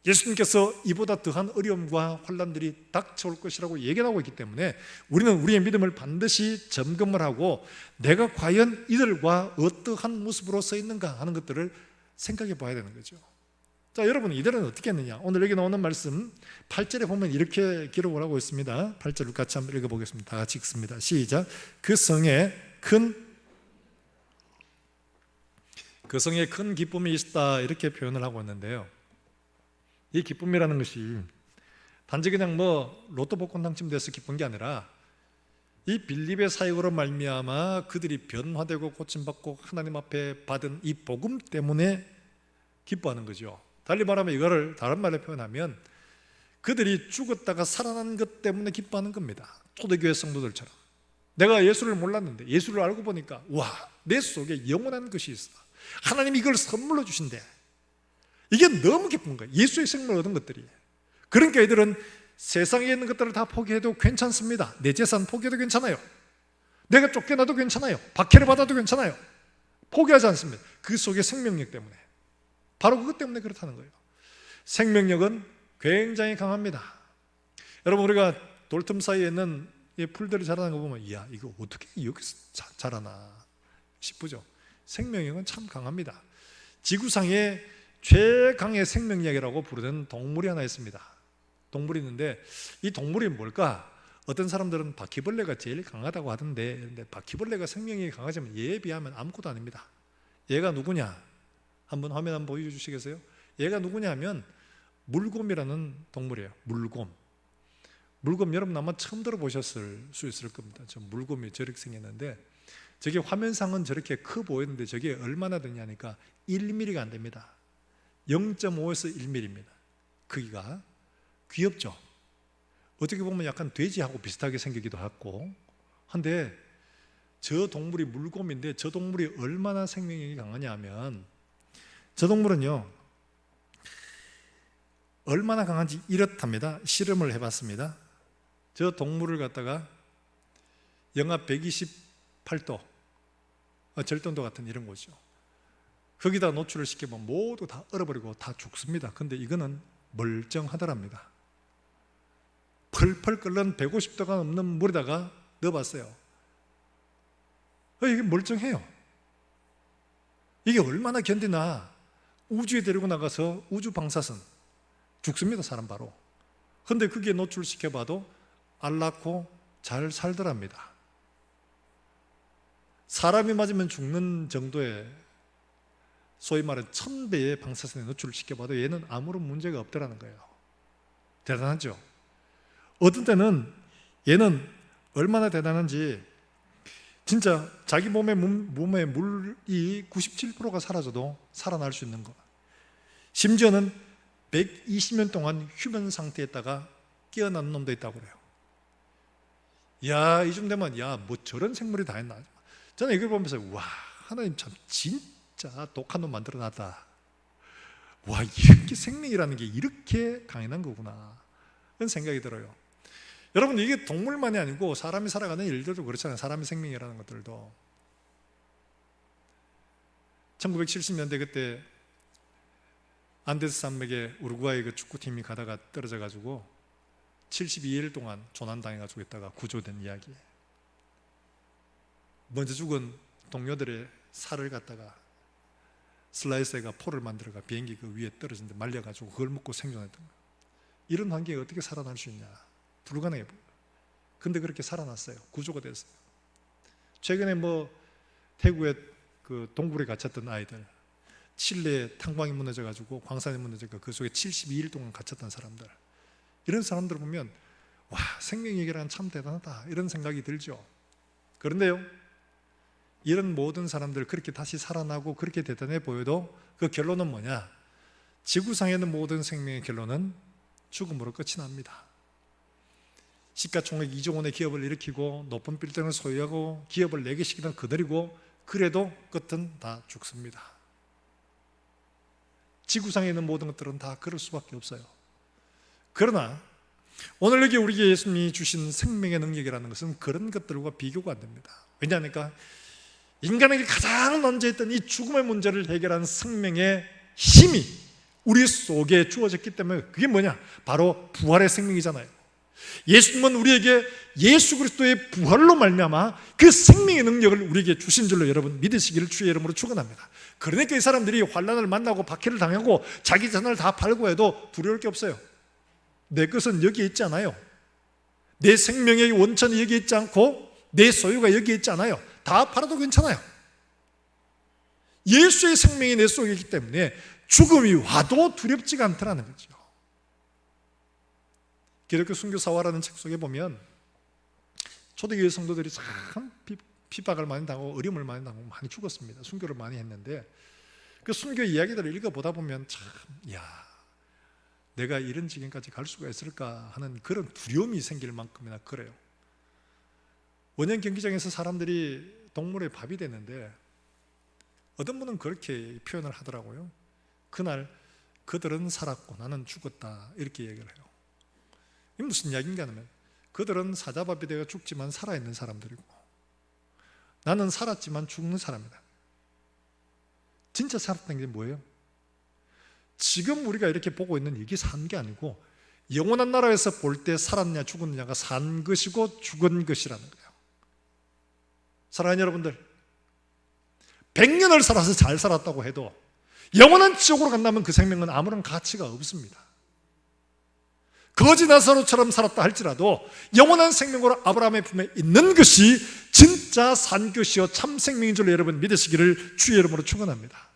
예수님께서 이보다 더한 어려움과 환난들이 닥쳐올 것이라고 예견하고 있기 때문에 우리는 우리의 믿음을 반드시 점검을 하고 내가 과연 이들과 어떠한 모습으로 서 있는가 하는 것들을 생각해 봐야 되는 거죠. 자, 여러분, 이들은 어떻게 했느냐? 오늘 여기 나오는 말씀 8절에 보면 이렇게 기록을 하고 있습니다. 8절을 같이 한번 읽어보겠습니다. 다 같이 읽습니다. 시작. 그 성에 큰 기쁨이 있다, 이렇게 표현을 하고 있는데요. 이 기쁨이라는 것이 단지 그냥 로또 복권 당첨돼서 기쁜 게 아니라 이 빌립의 사역으로 말미암아 그들이 변화되고 고침받고 하나님 앞에 받은 이 복음 때문에 기뻐하는 거죠. 달리 말하면 이거를 다른 말로 표현하면 그들이 죽었다가 살아난 것 때문에 기뻐하는 겁니다. 초대교회 성도들처럼 내가 예수를 몰랐는데 예수를 알고 보니까 와, 내 속에 영원한 것이 있어. 하나님이 이걸 선물로 주신대. 이게 너무 기쁜 거예요. 예수의 생명을 얻은 것들이. 그러니까 이들은 세상에 있는 것들을 다 포기해도 괜찮습니다. 내 재산 포기해도 괜찮아요. 내가 쫓겨나도 괜찮아요. 박해를 받아도 괜찮아요. 포기하지 않습니다. 그 속에 생명력 때문에. 바로 그것 때문에 그렇다는 거예요. 생명력은 굉장히 강합니다. 여러분, 우리가 돌틈 사이에 있는 이 풀들이 자라는 거 보면 이야, 이거 어떻게 여기서 자라나 싶죠. 생명력은 참 강합니다. 지구상의 최강의 생명력이라고 부르는 동물이 하나 있습니다. 동물이 있는데 이 동물이 뭘까? 어떤 사람들은 바퀴벌레가 제일 강하다고 하던데, 근데 바퀴벌레가 생명력이 강하지만 얘에 비하면 아무것도 아닙니다. 얘가 누구냐? 한번 화면 한번 보여주시겠어요? 얘가 누구냐 하면 물곰이라는 동물이에요. 물곰. 물곰 여러분 아마 처음 들어보셨을 수 있을 겁니다. 저 물곰이 저렇게 생겼는데 저게 화면상은 저렇게 커 보이는데 저게 얼마나 되냐니까 1mm가 안 됩니다. 0.5에서 1mm입니다. 크기가. 귀엽죠? 어떻게 보면 약간 돼지하고 비슷하게 생기기도 하고 한데 저 동물이 물곰인데 저 동물이 얼마나 생명력이 강하냐 하면 저 동물은요 얼마나 강한지 이렇답니다. 실험을 해봤습니다. 저 동물을 갖다가 영하 128도 절전도 같은 이런 곳이죠. 거기다 노출을 시켜보면 모두 다 얼어버리고 다 죽습니다. 근데 이거는 멀쩡하더랍니다. 펄펄 끓는 150도가 넘는 물에다가 넣어봤어요. 이게 멀쩡해요. 이게 얼마나 견디나. 우주에 데리고 나가서 우주 방사선 죽습니다. 사람 바로. 근데 거기에 노출시켜봐도 알 낳고 잘 살더랍니다. 사람이 맞으면 죽는 정도의 소위 말하는 1000배의 방사선에 노출시켜봐도 얘는 아무런 문제가 없더라는 거예요. 대단하죠? 어떤 때는 얘는 얼마나 대단한지 진짜 자기 몸에 물이 97%가 사라져도 살아날 수 있는 것. 심지어는 120년 동안 휴면 상태에다가 깨어난 놈도 있다고 그래요. 야, 이쯤 되면 야, 뭐 저런 생물이 다 했나. 저는 이걸 보면서 와, 하나님 참 진짜 독한 놈 만들어놨다. 와, 이렇게 생명이라는 게 이렇게 강인한 거구나 그런 생각이 들어요. 여러분, 이게 동물만이 아니고 사람이 살아가는 일들도 그렇잖아요. 사람의 생명이라는 것들도. 1970년대 그때 안데스 산맥에 우루과이 그 축구팀이 가다가 떨어져가지고 72일 동안 조난당해가지고 있다가 구조된 이야기. 먼저 죽은 동료들의 살을 갖다가 슬라이스가 포를 만들어가 비행기 그 위에 떨어진데 말려가지고 그걸 먹고 생존했던 거예요. 이런 환경에 어떻게 살아날 수 있냐? 불가능해 보여요. 근데 그렇게 살아났어요. 구조가 됐어요. 최근에 뭐 태국에 그 동굴에 갇혔던 아이들, 칠레에 탄광이 무너져가지고 광산이 무너져가 그 속에 72일 동안 갇혔던 사람들, 이런 사람들 보면 와, 생명 얘기란 참 대단하다 이런 생각이 들죠. 그런데요, 이런 모든 사람들 그렇게 다시 살아나고 그렇게 대단해 보여도 그 결론은 뭐냐? 지구상에 있는 모든 생명의 결론은 죽음으로 끝이 납니다. 시가총액 2조 원의 기업을 일으키고 높은 빌딩을 소유하고 기업을 4개씩이나 거느리고 그래도 끝은 다 죽습니다. 지구상에 있는 모든 것들은 다 그럴 수밖에 없어요. 그러나 오늘 여기 우리에게 예수님이 주신 생명의 능력이라는 것은 그런 것들과 비교가 안 됩니다. 왜냐하니까 인간에게 가장 넌저했던 이 죽음의 문제를 해결하는 생명의 힘이 우리 속에 주어졌기 때문에 그게 뭐냐? 바로 부활의 생명이잖아요. 예수님은 우리에게 예수 그리스도의 부활로 말미암아 그 생명의 능력을 우리에게 주신 줄로 여러분 믿으시기를 주의 이름으로 축원합니다. 그러니까 이 사람들이 환난을 만나고 박해를 당하고 자기 재산을 다 팔고 해도 두려울 게 없어요. 내 것은 여기에 있지 않아요. 내 생명의 원천이 여기에 있지 않고 내 소유가 여기에 있지 않아요. 다 팔아도 괜찮아요. 예수의 생명이 내 속에 있기 때문에 죽음이 와도 두렵지가 않더라는 거죠. 기독교 순교사화라는 책 속에 보면 초대교회 성도들이 참 핍박을 많이 당하고 어려움을 많이 당하고 많이 죽었습니다. 순교를 많이 했는데 그 순교 이야기들을 읽어보다 보면 참, 내가 이런 지경까지 갈 수가 있을까 하는 그런 두려움이 생길 만큼이나 그래요. 원형 경기장에서 사람들이 동물의 밥이 됐는데 어떤 분은 그렇게 표현을 하더라고요. 그날 그들은 살았고 나는 죽었다, 이렇게 얘기를 해요. 이게 무슨 이야기인가 하면 그들은 사자밥이 되어 죽지만 살아있는 사람들이고 나는 살았지만 죽는 사람이다. 진짜 살았다는 게 뭐예요? 지금 우리가 이렇게 보고 있는 이게 산 게 아니고 영원한 나라에서 볼 때 살았냐 죽었느냐가 산 것이고 죽은 것이라는 거예요. 사랑하는 여러분들, 100년을 살아서 잘 살았다고 해도 영원한 지옥으로 간다면 그 생명은 아무런 가치가 없습니다. 거지 나사로처럼 살았다 할지라도 영원한 생명으로 아브라함의 품에 있는 것이 진짜 산 것이요 참 생명인 줄 여러분 믿으시기를 주의 이름으로 축원합니다.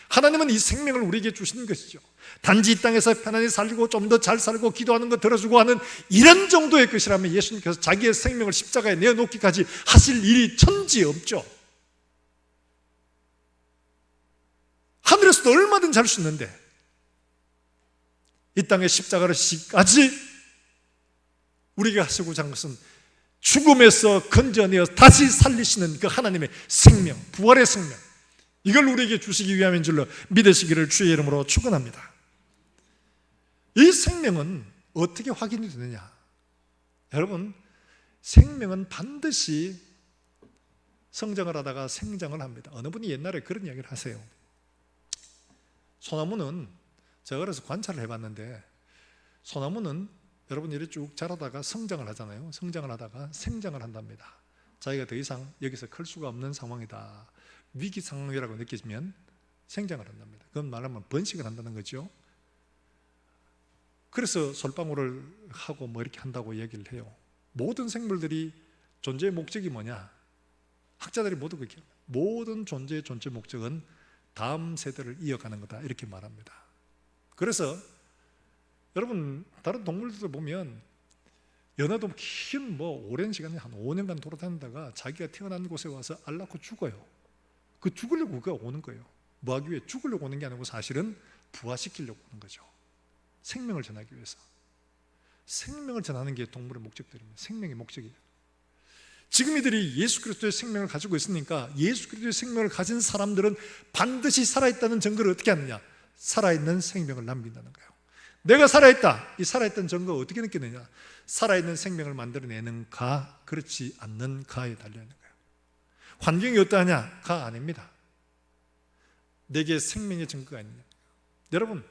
하나님은 이 생명을 우리에게 주신 것이죠. 단지 이 땅에서 편안히 살고 좀 더 잘 살고 기도하는 거 들어주고 하는 이런 정도의 것이라면 예수님께서 자기의 생명을 십자가에 내어놓기까지 하실 일이 천지 없죠. 하늘에서도 얼마든지 할 수 있는데 이 땅의 십자가를 지기까지 우리가 하시고자 한 것은 죽음에서 건져내어 다시 살리시는 그 하나님의 생명, 부활의 생명, 이걸 우리에게 주시기 위함인 줄로 믿으시기를 주의 이름으로 축원합니다. 이 생명은 어떻게 확인이 되느냐? 여러분, 생명은 반드시 성장을 하다가 생장을 합니다. 어느 분이 옛날에 그런 이야기를 하세요. 소나무는 제가 그래서 관찰을 해봤는데 소나무는 여러분 이렇게 쭉 자라다가 성장을 하잖아요. 성장을 하다가 생장을 한답니다. 자기가 더 이상 여기서 클 수가 없는 상황이다, 위기 상황이라고 느껴지면 생장을 한답니다. 그건 말하면 번식을 한다는 거죠. 그래서 솔방울을 하고 뭐 이렇게 한다고 얘기를 해요. 모든 생물들이 존재의 목적이 뭐냐? 학자들이 모두 그렇게 합니다. 모든 존재의 존재 목적은 다음 세대를 이어가는 거다, 이렇게 말합니다. 그래서 여러분 다른 동물들도 보면 연애도 긴 오랜 시간에 한 5년간 돌아다니다가 자기가 태어난 곳에 와서 알 낳고 죽어요. 그 죽으려고 그가 오는 거예요. 뭐 하기 위해? 죽으려고 오는 게 아니고 사실은 부화시키려고 오는 거죠. 생명을 전하기 위해서. 생명을 전하는 게 동물의 목적들입니다. 생명의 목적이에요. 지금 이들이 예수 그리스도의 생명을 가지고 있으니까 예수 그리스도의 생명을 가진 사람들은 반드시 살아있다는 증거를 어떻게 하느냐? 살아있는 생명을 남긴다는 거예요. 내가 살아있다, 이 살아있다는 증거가 어떻게 느끼느냐? 살아있는 생명을 만들어내는 가, 그렇지 않는 가에 달려있는 거예요. 환경이 어떠하냐? 가 아닙니다. 내게 생명의 증거가 있느냐? 여러분,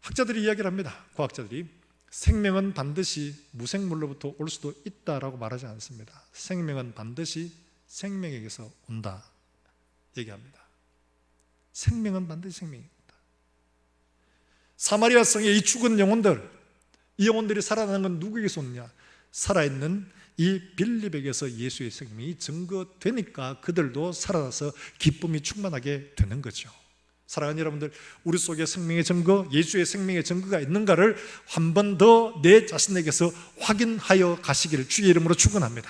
학자들이 이야기를 합니다. 과학자들이 생명은 반드시 무생물로부터 올 수도 있다라고 말하지 않습니다. 생명은 반드시 생명에게서 온다 얘기합니다. 생명은 반드시 생명입니다. 사마리아 성의 이 죽은 영혼들, 이 영혼들이 살아나는 건 누구에게서 오느냐? 살아있는 이 빌립에게서 예수의 생명이 증거되니까 그들도 살아나서 기쁨이 충만하게 되는 거죠. 사랑하는 여러분들, 우리 속에 생명의 증거, 예수의 생명의 증거가 있는가를 한 번 더 내 자신에게서 확인하여 가시기를 주의 이름으로 축원합니다.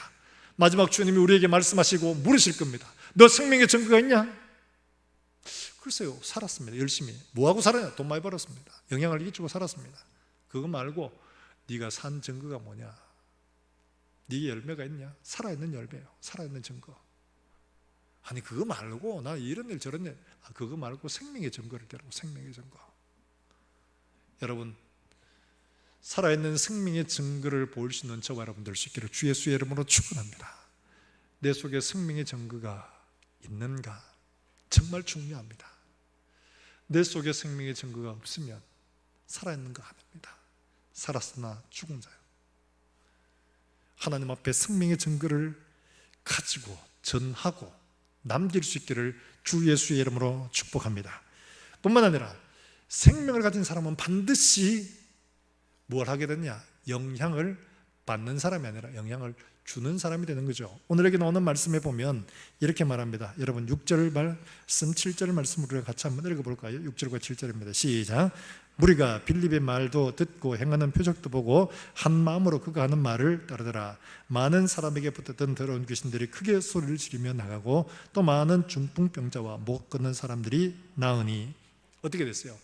마지막 주님이 우리에게 말씀하시고 물으실 겁니다. 너 생명의 증거가 있냐? 글쎄요, 살았습니다. 열심히. 뭐하고 살았냐? 돈 많이 벌었습니다. 영향을 끼치고 살았습니다. 그거 말고 네가 산 증거가 뭐냐? 네 열매가 있냐? 살아있는 열매예요. 살아있는 증거. 아니 그거 말고 나 이런 일 저런 일, 그거 말고 생명의 증거를 대라고. 생명의 증거. 여러분, 살아있는 생명의 증거를 보일 수 있는 저와 여러분들 수 있기를 주 예수의 이름으로 축원합니다. 내 속에 생명의 증거가 있는가? 정말 중요합니다. 내 속에 생명의 증거가 없으면 살아있는 거 아닙니다. 살았으나 죽은 자요. 하나님 앞에 생명의 증거를 가지고 전하고 남길 수 있기를 주 예수의 이름으로 축복합니다. 뿐만 아니라 생명을 가진 사람은 반드시 뭘 하게 되냐? 영향을 받는 사람이 아니라 영향을 주는 사람이 되는 거죠. 오늘에게 나오는 말씀에 보면 이렇게 말합니다. 여러분 6절 말씀, 7절 말씀 우리가 같이 한번 읽어볼까요? 6절과 7절입니다. 시작. 무리가 빌립의 말도 듣고 행하는 표적도 보고 한 마음으로 그가 하는 말을 따르더라. 많은 사람에게 붙었던 더러운 귀신들이 크게 소리를 지르며 나가고 또 많은 중풍병자와 못 걷는 사람들이 나으니. 어떻게 됐어요?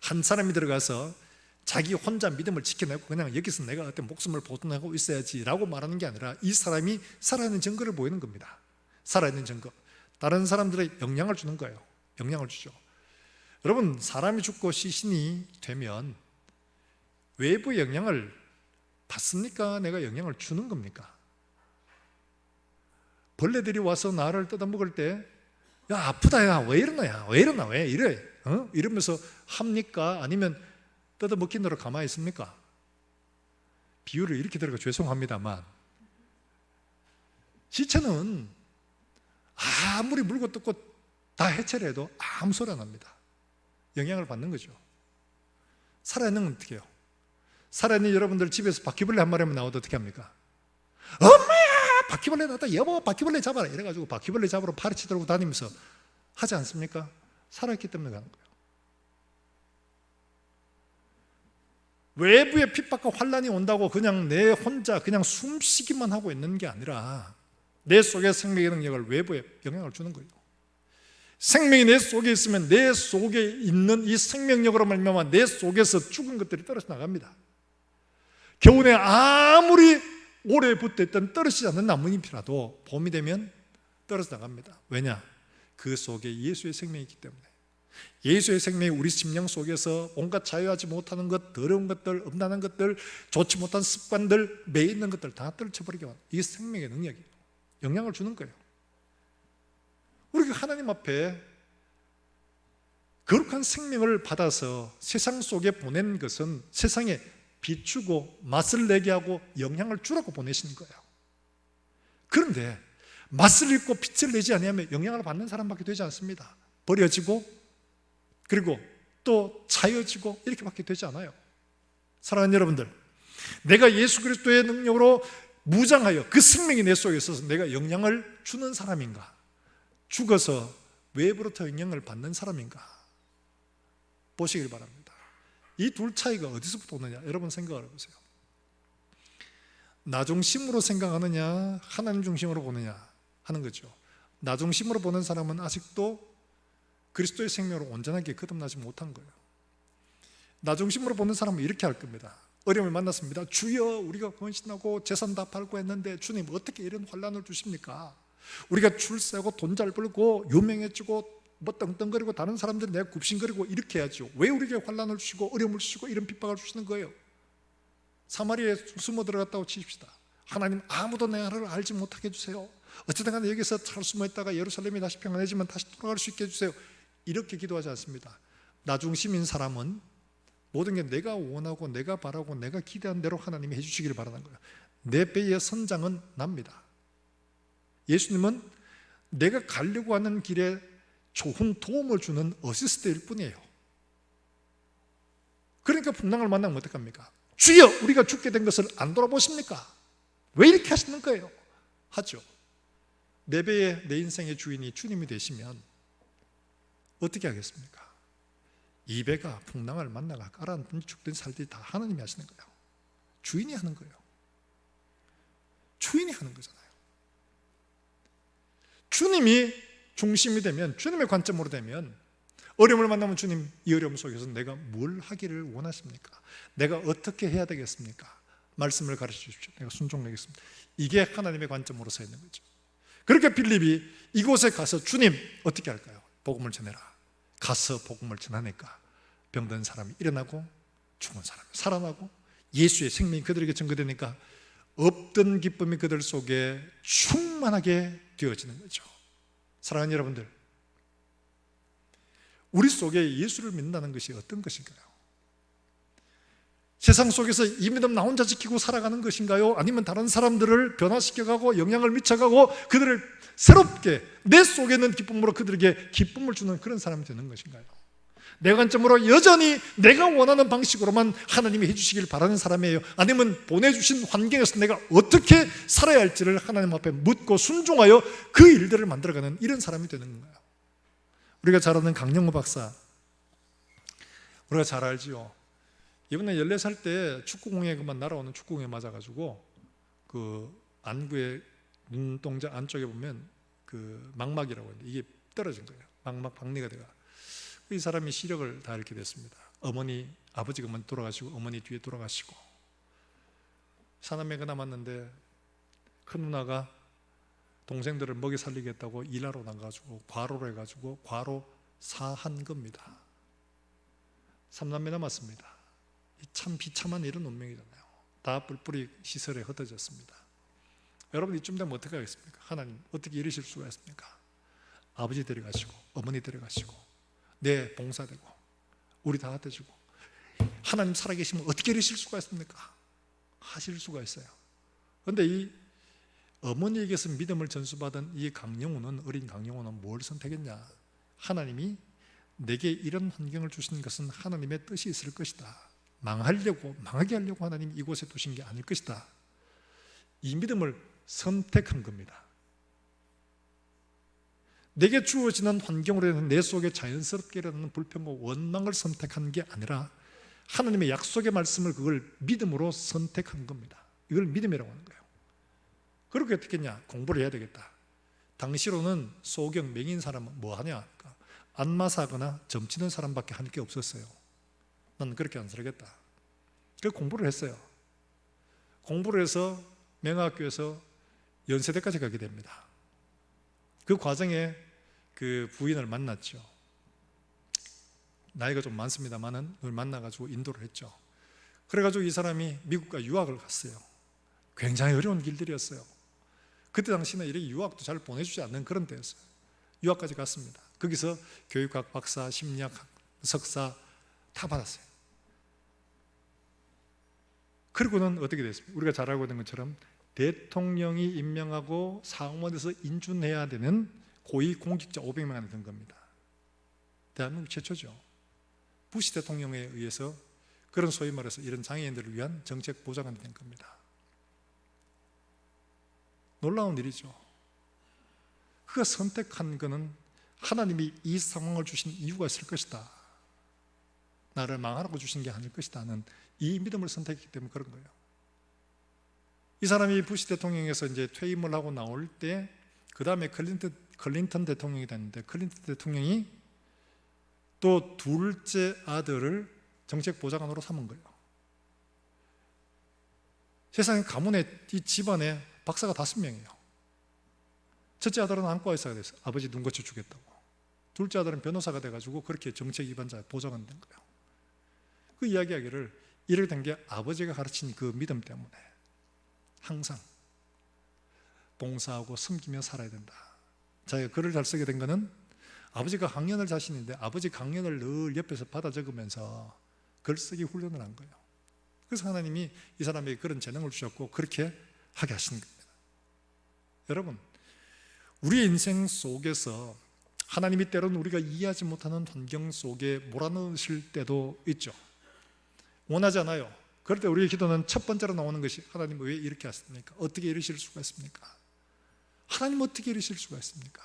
한 사람이 들어가서 자기 혼자 믿음을 지켜내고 그냥 여기서 내가 어떤 목숨을 보존하고 있어야지 라고 말하는 게 아니라 이 사람이 살아있는 증거를 보이는 겁니다. 살아있는 증거. 다른 사람들의 영향을 주는 거예요. 영향을 주죠. 여러분, 사람이 죽고 시신이 되면 외부 영향을 받습니까? 내가 영향을 주는 겁니까? 벌레들이 와서 나를 뜯어먹을 때 야, 아프다, 야, 왜 이러나, 야, 왜 이러나, 왜 이래? 이러면서 합니까? 아니면 뜯어먹힌 대로 가만히 있습니까? 비유를 이렇게 들어가 죄송합니다만 시체는 아무리 물고 뜯고 다 해체를 해도 아무 소리 안 납니다. 영향을 받는 거죠. 살아있는 건 어떻게 해요? 살아있는 여러분들 집에서 바퀴벌레 한 마리만 나와도 어떻게 합니까? 엄마야! 바퀴벌레 나왔다. 여보 바퀴벌레 잡아라. 이래가지고 바퀴벌레 잡으러 파리치 들고 다니면서 하지 않습니까? 살아있기 때문에 가는 거예요. 외부의 핍박과 환난이 온다고 그냥 내 혼자 그냥 숨쉬기만 하고 있는 게 아니라 내 속에 생명의 능력을 외부에 영향을 주는 거예요. 생명이 내 속에 있으면 내 속에 있는 이 생명력으로 말미암아 내 속에서 죽은 것들이 떨어져 나갑니다. 겨울에 아무리 오래 붙어있던 떨어지지 않는 나뭇잎이라도 봄이 되면 떨어져 나갑니다. 왜냐? 그 속에 예수의 생명이 있기 때문에. 예수의 생명이 우리 심령 속에서 온갖 자유하지 못하는 것, 더러운 것들, 음란한 것들, 좋지 못한 습관들, 매 있는 것들 다 떨쳐버리게 하는 이 생명의 능력이에요. 영향을 주는 거예요. 우리가 하나님 앞에 거룩한 생명을 받아서 세상 속에 보낸 것은 세상에 비추고 맛을 내게 하고 영향을 주라고 보내시는 거예요. 그런데 맛을 잃고 빛을 내지 아니하면 영향을 받는 사람밖에 되지 않습니다. 버려지고 그리고 또 차여지고 이렇게밖에 되지 않아요. 사랑하는 여러분들, 내가 예수 그리스도의 능력으로 무장하여 그 생명이 내 속에 있어서 내가 영향을 주는 사람인가? 죽어서 외부로부터 영향을 받는 사람인가? 보시길 바랍니다. 이 둘 차이가 어디서부터 오느냐? 여러분 생각을 해보세요. 나 중심으로 생각하느냐 하나님 중심으로 보느냐 하는 거죠. 나 중심으로 보는 사람은 아직도 그리스도의 생명으로 온전하게 거듭나지 못한 거예요. 나 중심으로 보는 사람은 이렇게 할 겁니다. 어려움을 만났습니다. 주여, 우리가 헌신하고 재산 다 팔고 했는데 주님 어떻게 이런 환난을 주십니까? 우리가 출세하고 돈 잘 벌고 유명해지고 뭐 떵떵거리고 다른 사람들 내가 굽신거리고 이렇게 해야죠. 왜 우리에게 환난을 주시고 어려움을 주시고 이런 핍박을 주시는 거예요? 사마리아에 숨어 들어갔다고 치십시다. 하나님, 아무도 내 나라를 알지 못하게 해주세요. 어쨌든 간에 여기서 잘 숨어 있다가 예루살렘이 다시 평안해지면 다시 돌아갈 수 있게 해주세요. 이렇게 기도하지 않습니다. 나 중심인 사람은 모든 게 내가 원하고 내가 바라고 내가 기대한 대로 하나님이 해주시기를 바라는 거예요. 내 배의 선장은 납니다. 예수님은 내가 가려고 하는 길에 좋은 도움을 주는 어시스트일 뿐이에요. 그러니까 풍랑을 만나면 어떡합니까? 주여, 우리가 죽게 된 것을 안 돌아보십니까? 왜 이렇게 하시는 거예요? 하죠. 내 배의 내 인생의 주인이 주님이 되시면 어떻게 하겠습니까? 이 배가 풍랑을 만나가 가라앉든 죽든 살든 다 하나님이 하시는 거예요. 주인이 하는 거예요. 주인이 하는 거잖아요. 주님이 중심이 되면, 주님의 관점으로 되면 어려움을 만나면 주님, 이 어려움 속에서 내가 뭘 하기를 원하십니까? 내가 어떻게 해야 되겠습니까? 말씀을 가르쳐 주십시오. 내가 순종하겠습니다. 이게 하나님의 관점으로 서 있는 거죠. 그렇게 빌립이 이곳에 가서 주님 어떻게 할까요? 복음을 전해라. 가서 복음을 전하니까 병든 사람이 일어나고 죽은 사람이 살아나고 예수의 생명이 그들에게 증거되니까 없던 기쁨이 그들 속에 충만하게 되어지는 거죠. 사랑하는 여러분들, 우리 속에 예수를 믿는다는 것이 어떤 것인가요? 세상 속에서 이 믿음 나 혼자 지키고 살아가는 것인가요? 아니면 다른 사람들을 변화시켜가고 영향을 미쳐가고 그들을 새롭게 내 속에 있는 기쁨으로 그들에게 기쁨을 주는 그런 사람이 되는 것인가요? 내 관점으로 여전히 내가 원하는 방식으로만 하나님이 해주시길 바라는 사람이에요? 아니면 보내주신 환경에서 내가 어떻게 살아야 할지를 하나님 앞에 묻고 순종하여 그 일들을 만들어가는 이런 사람이 되는 거예요. 우리가 잘 아는 강영호 박사, 우리가 잘 알지요. 이번에 14살 때 축구공에 그만 날아오는 축구공에 맞아가지고 그 안구의 눈동자 안쪽에 보면 그 망막이라고 하는데 이게 떨어진 거예요. 망막 박리가 돼가. 이 사람이 시력을 다 잃게 됐습니다. 아버지가 먼저 돌아가시고 어머니 뒤에 돌아가시고 사남매가 남았는데 큰 누나가 동생들을 먹여 살리겠다고 일하러 나가지고 과로를 해가지고 과로 사한 겁니다. 3남매 남았습니다. 참 비참한 이런 운명이잖아요. 다 뿔뿔이 시설에 흩어졌습니다. 여러분 이쯤 되면 어떻게 하겠습니까? 하나님 어떻게 이러실 수가 있습니까? 아버지 데려가시고 어머니 데려가시고 내 봉사되고 우리 다 흩어지고 하나님 살아계시면 어떻게 이러실 수가 있습니까? 하실 수가 있어요. 그런데 이 어머니에게서 믿음을 전수받은 이 강영우는, 어린 강영우는 뭘 선택했냐? 하나님이 내게 이런 환경을 주신 것은 하나님의 뜻이 있을 것이다. 망하게 하려고 하나님 이곳에 두신 게 아닐 것이다. 이 믿음을 선택한 겁니다. 내게 주어지는 환경으로 인해서 내 속에 자연스럽게 일어나는 불평과 원망을 선택한 게 아니라 하나님의 약속의 말씀을 그걸 믿음으로 선택한 겁니다. 이걸 믿음이라고 하는 거예요. 그렇게 어떻게 했냐? 공부를 해야 되겠다. 당시로는 소경 맹인 사람은 뭐 하냐? 안마사거나 점치는 사람밖에 할 게 없었어요. 난 그렇게 안 살겠다. 그래서 공부를 했어요. 공부를 해서 명학교에서 연세대까지 가게 됩니다. 그 과정에 그 부인을 만났죠. 나이가 좀 많습니다만은 그걸 만나가지고 인도를 했죠. 그래가지고 이 사람이 미국과 유학을 갔어요. 굉장히 어려운 길들이었어요. 그때 당시는 이렇게 유학도 잘 보내주지 않는 그런 때였어요. 유학까지 갔습니다. 거기서 교육학 박사, 심리학 석사 다 받았어요. 그리고는 어떻게 됐습니까? 우리가 잘 알고 있는 것처럼 대통령이 임명하고 상원에서 인준해야 되는 고위공직자 500명이 된 겁니다. 대한민국 최초죠. 부시 대통령에 의해서 그런 소위 말해서 이런 장애인들을 위한 정책 보장이 된 겁니다. 놀라운 일이죠. 그가 선택한 것은 하나님이 이 상황을 주신 이유가 있을 것이다. 나를 망하라고 주신 게 아닐 것이다 하는 이 믿음을 선택했기 때문에 그런 거예요. 이 사람이 부시 대통령에서 이제 퇴임을 하고 나올 때 그 다음에 클린턴 대통령이 됐는데 클린턴 대통령이 또 둘째 아들을 정책 보좌관으로 삼은 거예요. 세상에 가문에 이 집안에 박사가 5명이에요. 첫째 아들은 안과 의사가 됐어요. 아버지 눈 고쳐 주겠다고. 둘째 아들은 변호사가 돼가지고 그렇게 정책 위반자 보좌관 된 거예요. 그 이야기하기를 이렇게 된 게 아버지가 가르친 그 믿음 때문에 항상 봉사하고 섬기며 살아야 된다. 자기가 글을 잘 쓰게 된 거는 아버지가 강연을 자신인데 아버지 강연을 늘 옆에서 받아 적으면서 글쓰기 훈련을 한 거예요. 그래서 하나님이 이 사람에게 그런 재능을 주셨고 그렇게 하게 하신 겁니다. 여러분, 우리의 인생 속에서 하나님이 때로는 우리가 이해하지 못하는 환경 속에 몰아넣으실 때도 있죠. 원하지 않아요. 그럴 때 우리의 기도는 첫 번째로 나오는 것이 하나님 왜 이렇게 하십니까? 어떻게 이러실 수가 있습니까? 하나님 어떻게 이러실 수가 있습니까?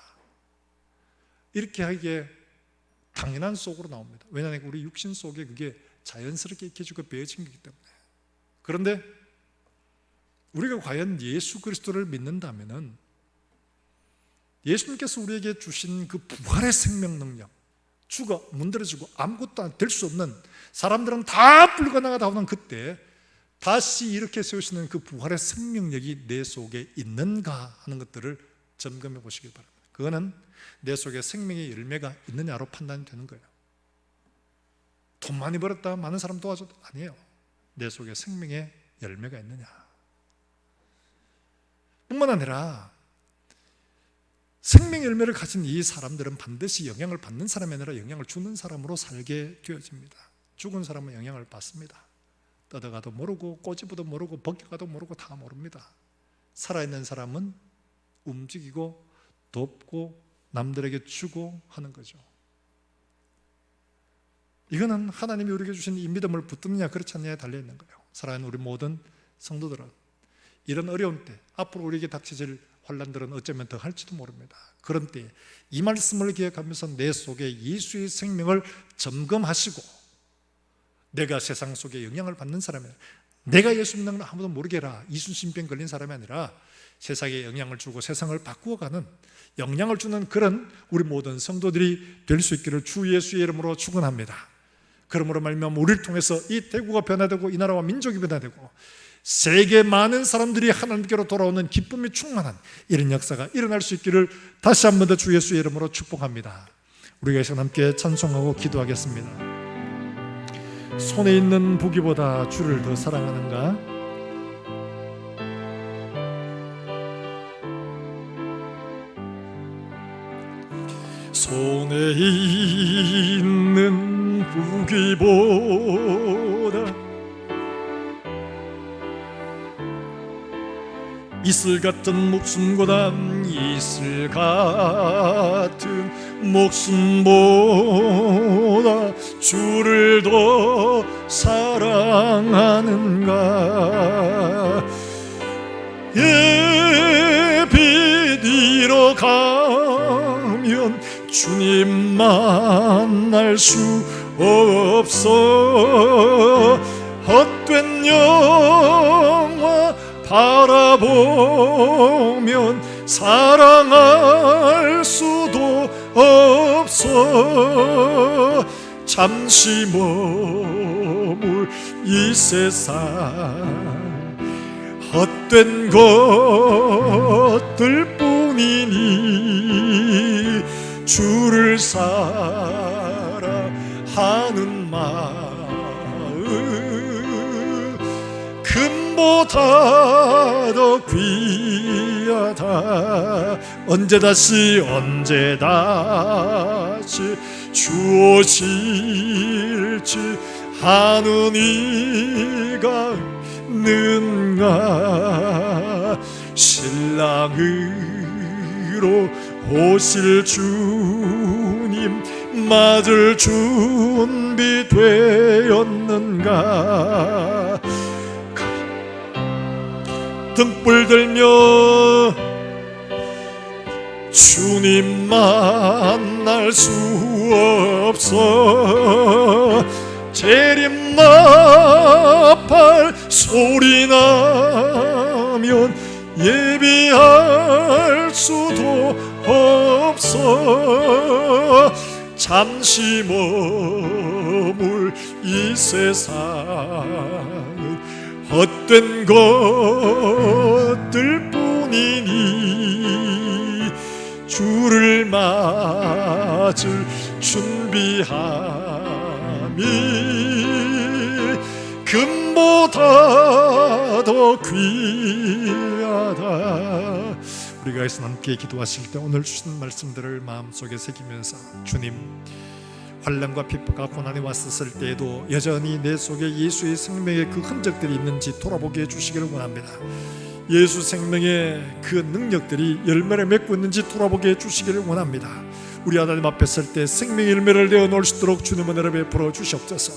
이렇게 하기에 당연한 속으로 나옵니다. 왜냐하면 우리 육신 속에 그게 자연스럽게 익혀지고 배어진 거기 때문에. 그런데 우리가 과연 예수 그리스도를 믿는다면은 예수님께서 우리에게 주신 그 부활의 생명 능력, 주가 문드러지고 아무것도 될 수 없는 사람들은 다 불가능하다 하는 그때 다시 이렇게 세우시는 그 부활의 생명력이 내 속에 있는가 하는 것들을 점검해 보시기 바랍니다. 그거는 내 속에 생명의 열매가 있느냐로 판단이 되는 거예요. 돈 많이 벌었다, 많은 사람 도와줘도 아니에요. 내 속에 생명의 열매가 있느냐. 뿐만 아니라 생명의 열매를 가진 이 사람들은 반드시 영향을 받는 사람이 아니라 영향을 주는 사람으로 살게 되어집니다. 죽은 사람은 영향을 받습니다. 떠다가도 모르고 꼬집어도 모르고 벗겨가도 모르고 다 모릅니다. 살아있는 사람은 움직이고 돕고 남들에게 주고 하는 거죠. 이거는 하나님이 우리에게 주신 이 믿음을 붙드느냐 그렇지 않느냐에 달려있는 거예요. 사랑하는 우리 모든 성도들은 이런 어려운 때, 앞으로 우리에게 닥쳐질 환난들은 어쩌면 더 할지도 모릅니다. 그런 때에 이 말씀을 기억하면서 내 속에 예수의 생명을 점검하시고, 내가 세상 속에 영향을 받는 사람이 아니라, 내가 예수 믿는 건 아무도 모르게 해라, 이순신병 걸린 사람이 아니라 세상에 영향을 주고 세상을 바꾸어가는, 영향을 주는 그런 우리 모든 성도들이 될 수 있기를 주 예수의 이름으로 축원합니다. 그러므로 말미암아 우리를 통해서 이 대구가 변화되고 이 나라와 민족이 변화되고 세계 많은 사람들이 하나님께로 돌아오는 기쁨이 충만한 이런 역사가 일어날 수 있기를 다시 한 번 더 주 예수의 이름으로 축복합니다. 우리가 이 시간 함께 찬송하고 기도하겠습니다. 손에 있는 부귀보다 주를 더 사랑하는가? 손에 있는 부귀보다 이슬 같은 목숨보다 이슬 같은 목숨보다 주를 더 사랑하는가? 예비디러 가면 주님 만날 수 없어. 헛된 영화 바라보면 사랑할 수도 없어. 잠시 머물 이 세상 헛된 것들 뿐이니 주를 사랑하는 마음 금보다 더 귀하다. 언제 다시 주어질지 하는 이가 있는가? 신랑으로 오실 주님 맞을 준비되었는가? 등불 들며 주님 만날 수 없어. 재림나팔 소리 나면 예비할 수도 없어. 잠시 머물 이 세상은 헛된 것들 뿐이니 주를 맞을 준비함이 금보다 더 귀하다. 우리가 여기서 함께 기도하실 때 오늘 주신 말씀들을 마음속에 새기면서, 주님, 환난과 핍박과 고난이 왔었을 때에도 여전히 내 속에 예수의 생명의 그 흔적들이 있는지 돌아보게 해주시기를 원합니다. 예수 생명의 그 능력들이 열매를 맺고 있는지 돌아보게 해주시기를 원합니다. 우리 하나님 앞에 설 때 생명의 열매를 내어 놓을 수 있도록 주님의 은혜를 베풀어 주시옵소서.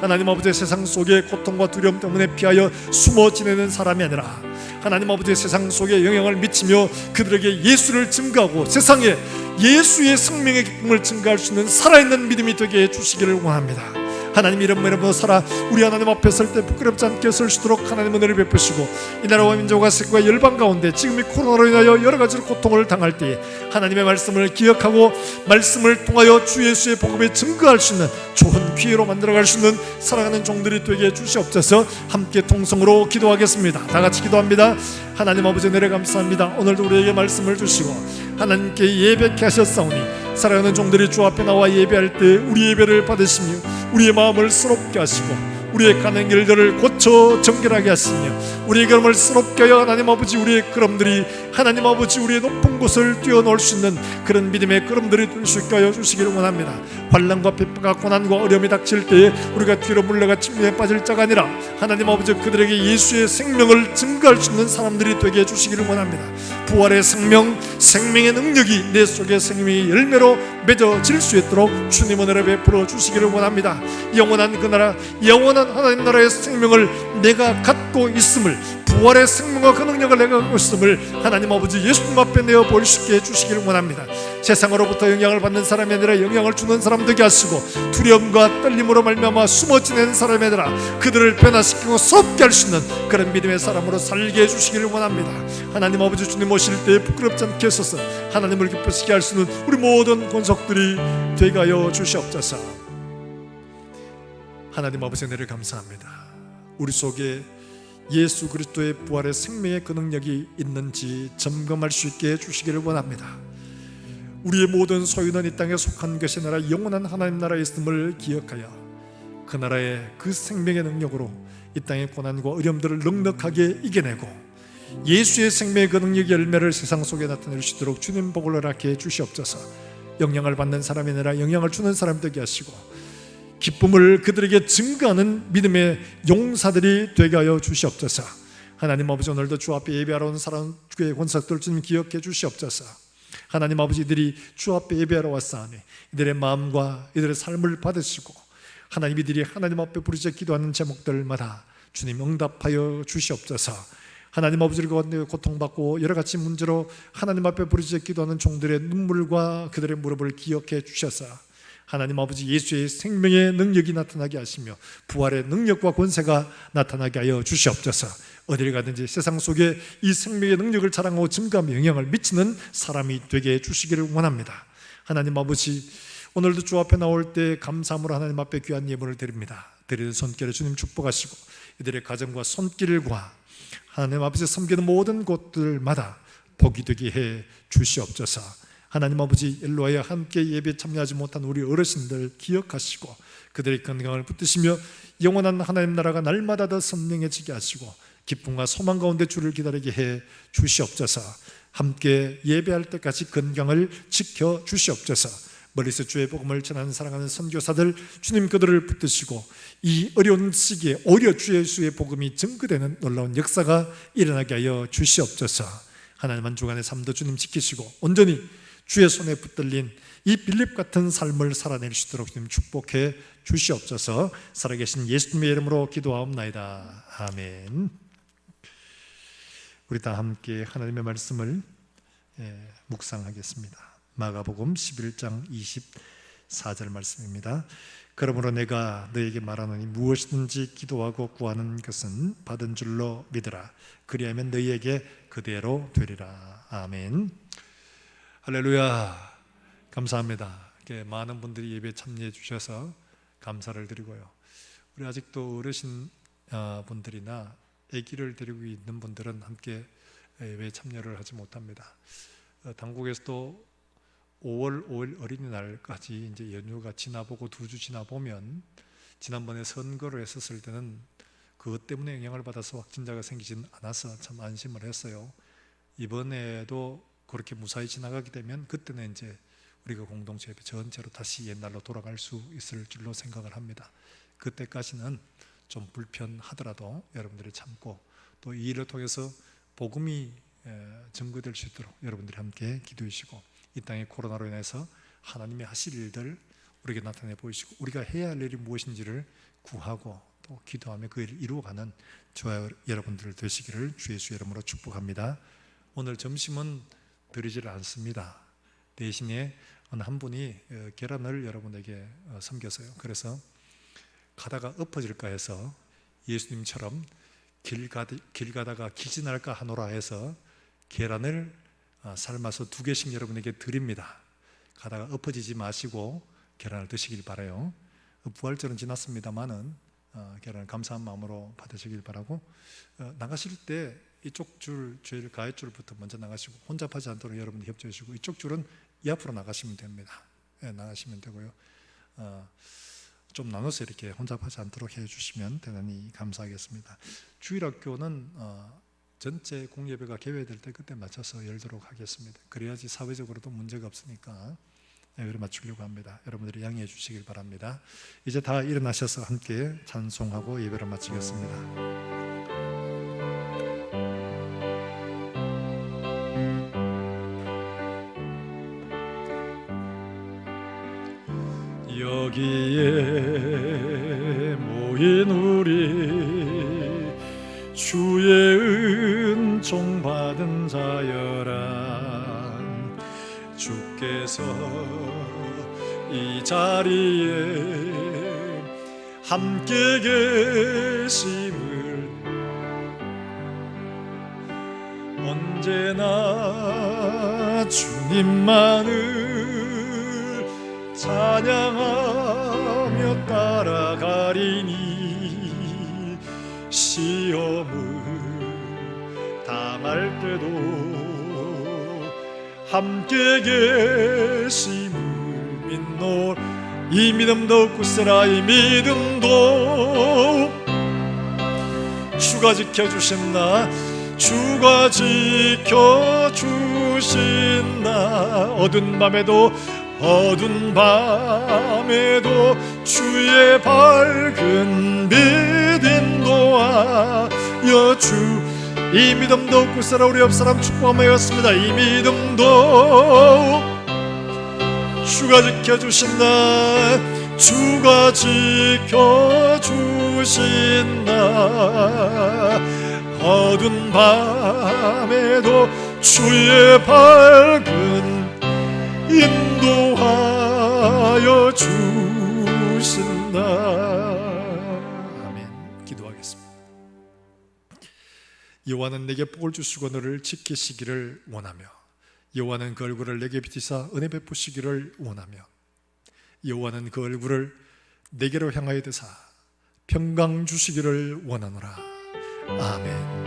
하나님 아버지, 세상 속에 고통과 두려움 때문에 피하여 숨어 지내는 사람이 아니라 하나님 아버지, 세상 속에 영향을 미치며 그들에게 예수를 증거하고 세상에 예수의 생명의 기쁨을 증거할 수 있는 살아있는 믿음이 되게 해주시기를 원합니다. 하나님 이름 이름으로 살아 우리 하나님 앞에 설 때 부끄럽지 않게 설 수 있도록 하나님 은혜를 베푸시고, 이 나라와 민족과 세계와 열방 가운데 지금 이 코로나로 인하여 여러 가지 고통을 당할 때에 하나님의 말씀을 기억하고 말씀을 통하여 주 예수의 복음에 증거할 수 있는 좋은 기회로 만들어갈 수 있는 사랑하는 종들이 되게 해주시옵소서. 함께 통성으로 기도하겠습니다. 다 같이 기도합니다. 하나님 아버지, 은혜를 감사합니다. 오늘도 우리에게 말씀을 주시고 하나님께 예배케 하셨사오니 사랑하는 종들이 주 앞에 나와 예배할 때 우리 예배를 받으시며 우리의 마음을 새롭게 하시고 우리의 가는 길들을 고쳐 정결하게 하시며 우리의 걸음을 새롭게 하여 하나님 아버지 우리의 걸음들이 하나님 아버지 우리의 높은 곳을 뛰어넘을 수 있는 그런 믿음의 걸음들이 될 수 있게 하여 주시기를 원합니다. 환난과 핍박과 고난과 어려움이 닥칠 때에 우리가 뒤로 물러가 침략에 빠질 자가 아니라 하나님 아버지 그들에게 예수의 생명을 증거할 수 있는 사람들이 되게 해주시기를 원합니다. 부활의 생명, 생명의 능력이 내 속에 생명의 열매로 맺어질 수 있도록 주님 은혜를 베풀어 주시기를 원합니다. 영원한 그 나라, 영원한 하나님 나라의 생명을 내가 갖고 있음을, 부활의 생명과 그 능력을 내가 갖고 있음을 하나님 아버지 예수님 앞에 내어 볼 수 있게 해주시기를 원합니다. 세상으로부터 영향을 받는 사람이 아니라 영향을 주는 사람 되게 하시고, 두려움과 떨림으로 말미암아 숨어 지내는 사람이 아니라 그들을 변화시키고 섭게 할 수 있는 그런 믿음의 사람으로 살게 해주시기를 원합니다. 하나님 아버지 주님 오실 때 부끄럽지 않게 하소서. 하나님을 기쁘시게 할 수 있는 우리 모든 권속들이 되게 하여 주시옵소서. 하나님 아버지 은혜를 감사합니다. 우리 속에 예수 그리스도의 부활의 생명의 그 능력이 있는지 점검할 수 있게 해주시기를 원합니다. 우리의 모든 소유는 이 땅에 속한 것이 아니라 영원한 하나님 나라에 있음을 기억하여 그 나라의 그 생명의 능력으로 이 땅의 고난과 어려움들을 넉넉하게 이겨내고 예수의 생명의 그 능력의 열매를 세상 속에 나타낼 수 있도록 주님 복을 허락해 주시옵소서. 영향을 받는 사람이 아니라 영향을 주는 사람 되게 하시고, 기쁨을 그들에게 증거하는 믿음의 용사들이 되게 하여 주시옵소서. 하나님 아버지 오늘도 주 앞에 예배하러 온 사람 주의 권속들 주님 기억해 주시옵소서. 하나님 아버지 이들이 주 앞에 예배하러 왔사오니 이들의 마음과 이들의 삶을 받으시고 하나님 이들이 하나님 앞에 부르짖어 기도하는 제목들마다 주님 응답하여 주시옵소서. 하나님 아버지를 가운데 고통받고 여러 가지 문제로 하나님 앞에 부르짖어 기도하는 종들의 눈물과 그들의 무릎을 기억해 주셔서 하나님 아버지 예수의 생명의 능력이 나타나게 하시며 부활의 능력과 권세가 나타나게 하여 주시옵소서. 어디를 가든지 세상 속에 이 생명의 능력을 자랑하고 증거하며 영향을 미치는 사람이 되게 해주시기를 원합니다. 하나님 아버지 오늘도 주 앞에 나올 때 감사함으로 하나님 앞에 귀한 예물을 드립니다. 드리는 손길을 주님 축복하시고 이들의 가정과 손길과 하나님 아버지 섬기는 모든 곳들마다 복이 되게 해 주시옵소서. 하나님 아버지 엘로와와 함께 예배에 참여하지 못한 우리 어르신들 기억하시고 그들의 건강을 붙드시며 영원한 하나님 나라가 날마다 더 선명해지게 하시고 기쁨과 소망 가운데 주를 기다리게 해 주시옵소서. 함께 예배할 때까지 건강을 지켜 주시옵소서. 멀리서 주의 복음을 전하는 사랑하는 선교사들 주님 그들을 붙드시고 이 어려운 시기에 오히려 주 예수의 복음이 증거되는 놀라운 역사가 일어나게 하여 주시옵소서. 하나님 한 주간의 삶도 주님 지키시고 온전히 주의 손에 붙들린 이 빌립 같은 삶을 살아낼 수 있도록 주님 축복해 주시옵소서. 살아계신 예수님의 이름으로 기도하옵나이다. 아멘. 우리 다 함께 하나님의 말씀을 묵상하겠습니다. 마가복음 11장 24절 말씀입니다. 그러므로 내가 너에게 말하노니 무엇이든지 기도하고 구하는 것은 받은 줄로 믿으라. 그리하면 너희에게 그대로 되리라. 아멘. 할렐루야. 감사합니다. 이렇게 많은 분들이 예배에 참여해 주셔서 감사를 드리고요. 우리 아직도 어르신 분들이나 아기를 데리고 있는 분들은 함께 예배에 참여를 하지 못합니다. 당국에서도 5월 5일 어린이날까지 이제 연휴가 지나보고 2주 지나보면 지난번에 선거를 했었을 때는 그것 때문에 영향을 받아서 확진자가 생기진 않아서 참 안심을 했어요. 이번에도 그렇게 무사히 지나가게 되면 그때는 이제 우리가 공동체 예배 전체로 다시 옛날로 돌아갈 수 있을 줄로 생각을 합니다. 그때까지는 좀 불편하더라도 여러분들이 참고 또 이 일을 통해서 복음이 증거될 수 있도록 여러분들이 함께 기도해 주시고 이 땅의 코로나로 인해서 하나님이 하실 일들 우리에게 나타내 보이시고 우리가 해야 할 일이 무엇인지를 구하고 또 기도하며 그 일을 이루어가는 저와 여러분들 되시기를 주 예수 이름으로 축복합니다. 오늘 점심은 드리지를 않습니다. 대신에 어느 한 분이 계란을 여러분에게 섬겼어요. 그래서 가다가 엎어질까 해서 예수님처럼 길 가다가 기진할까 하노라 해서 계란을 삶아서 2개씩 여러분에게 드립니다. 가다가 엎어지지 마시고 계란을 드시길 바라요. 부활절은 지났습니다만은 계란을 감사한 마음으로 받으시길 바라고 나가실 때 이쪽 줄, 주일 가해줄부터 먼저 나가시고 혼잡하지 않도록 여러분 협조해 주시고 이쪽 줄은 이 앞으로 나가시면 됩니다. 나가시면 되고요. 좀 나눠서 이렇게 혼잡하지 않도록 해주시면 대단히 감사하겠습니다. 주일학교는 전체 공예배가 개회될 때 그때 맞춰서 열도록 하겠습니다. 그래야지 사회적으로도 문제가 없으니까 예배를 맞추려고 합니다. 여러분들이 양해해 주시길 바랍니다. 이제 다 일어나셔서 함께 찬송하고 예배를 마치겠습니다. 여기에 모인 우리 주의 은총 받은 자여라. 주께서 이 자리에 함께 계심을 언제나 주님만을 찬양하며 따라가리니 시험을 당할 때도 함께 계심을 믿노. 이 믿음도 굳세라. 이 믿음도 주가 지켜주신다. 주가 지켜주신다. 어두운 밤에도 주의 밝은 빛 인도하여 주. 이 믿음도 굳세라. 우리 옆사람 축복하였습니다. 이 믿음도 주가 지켜주신다. 주가 지켜주신다. 어두운 밤에도 주의 밝은 인도하여 주신다. 아멘. 기도하겠습니다. 여호와는 내게 복을 주시고 너를 지키시기를 원하며 여호와는 그 얼굴을 내게 비치사 은혜 베푸시기를 원하며 여호와는 그 얼굴을 내게로 향하여 드사 평강 주시기를 원하노라. 아멘.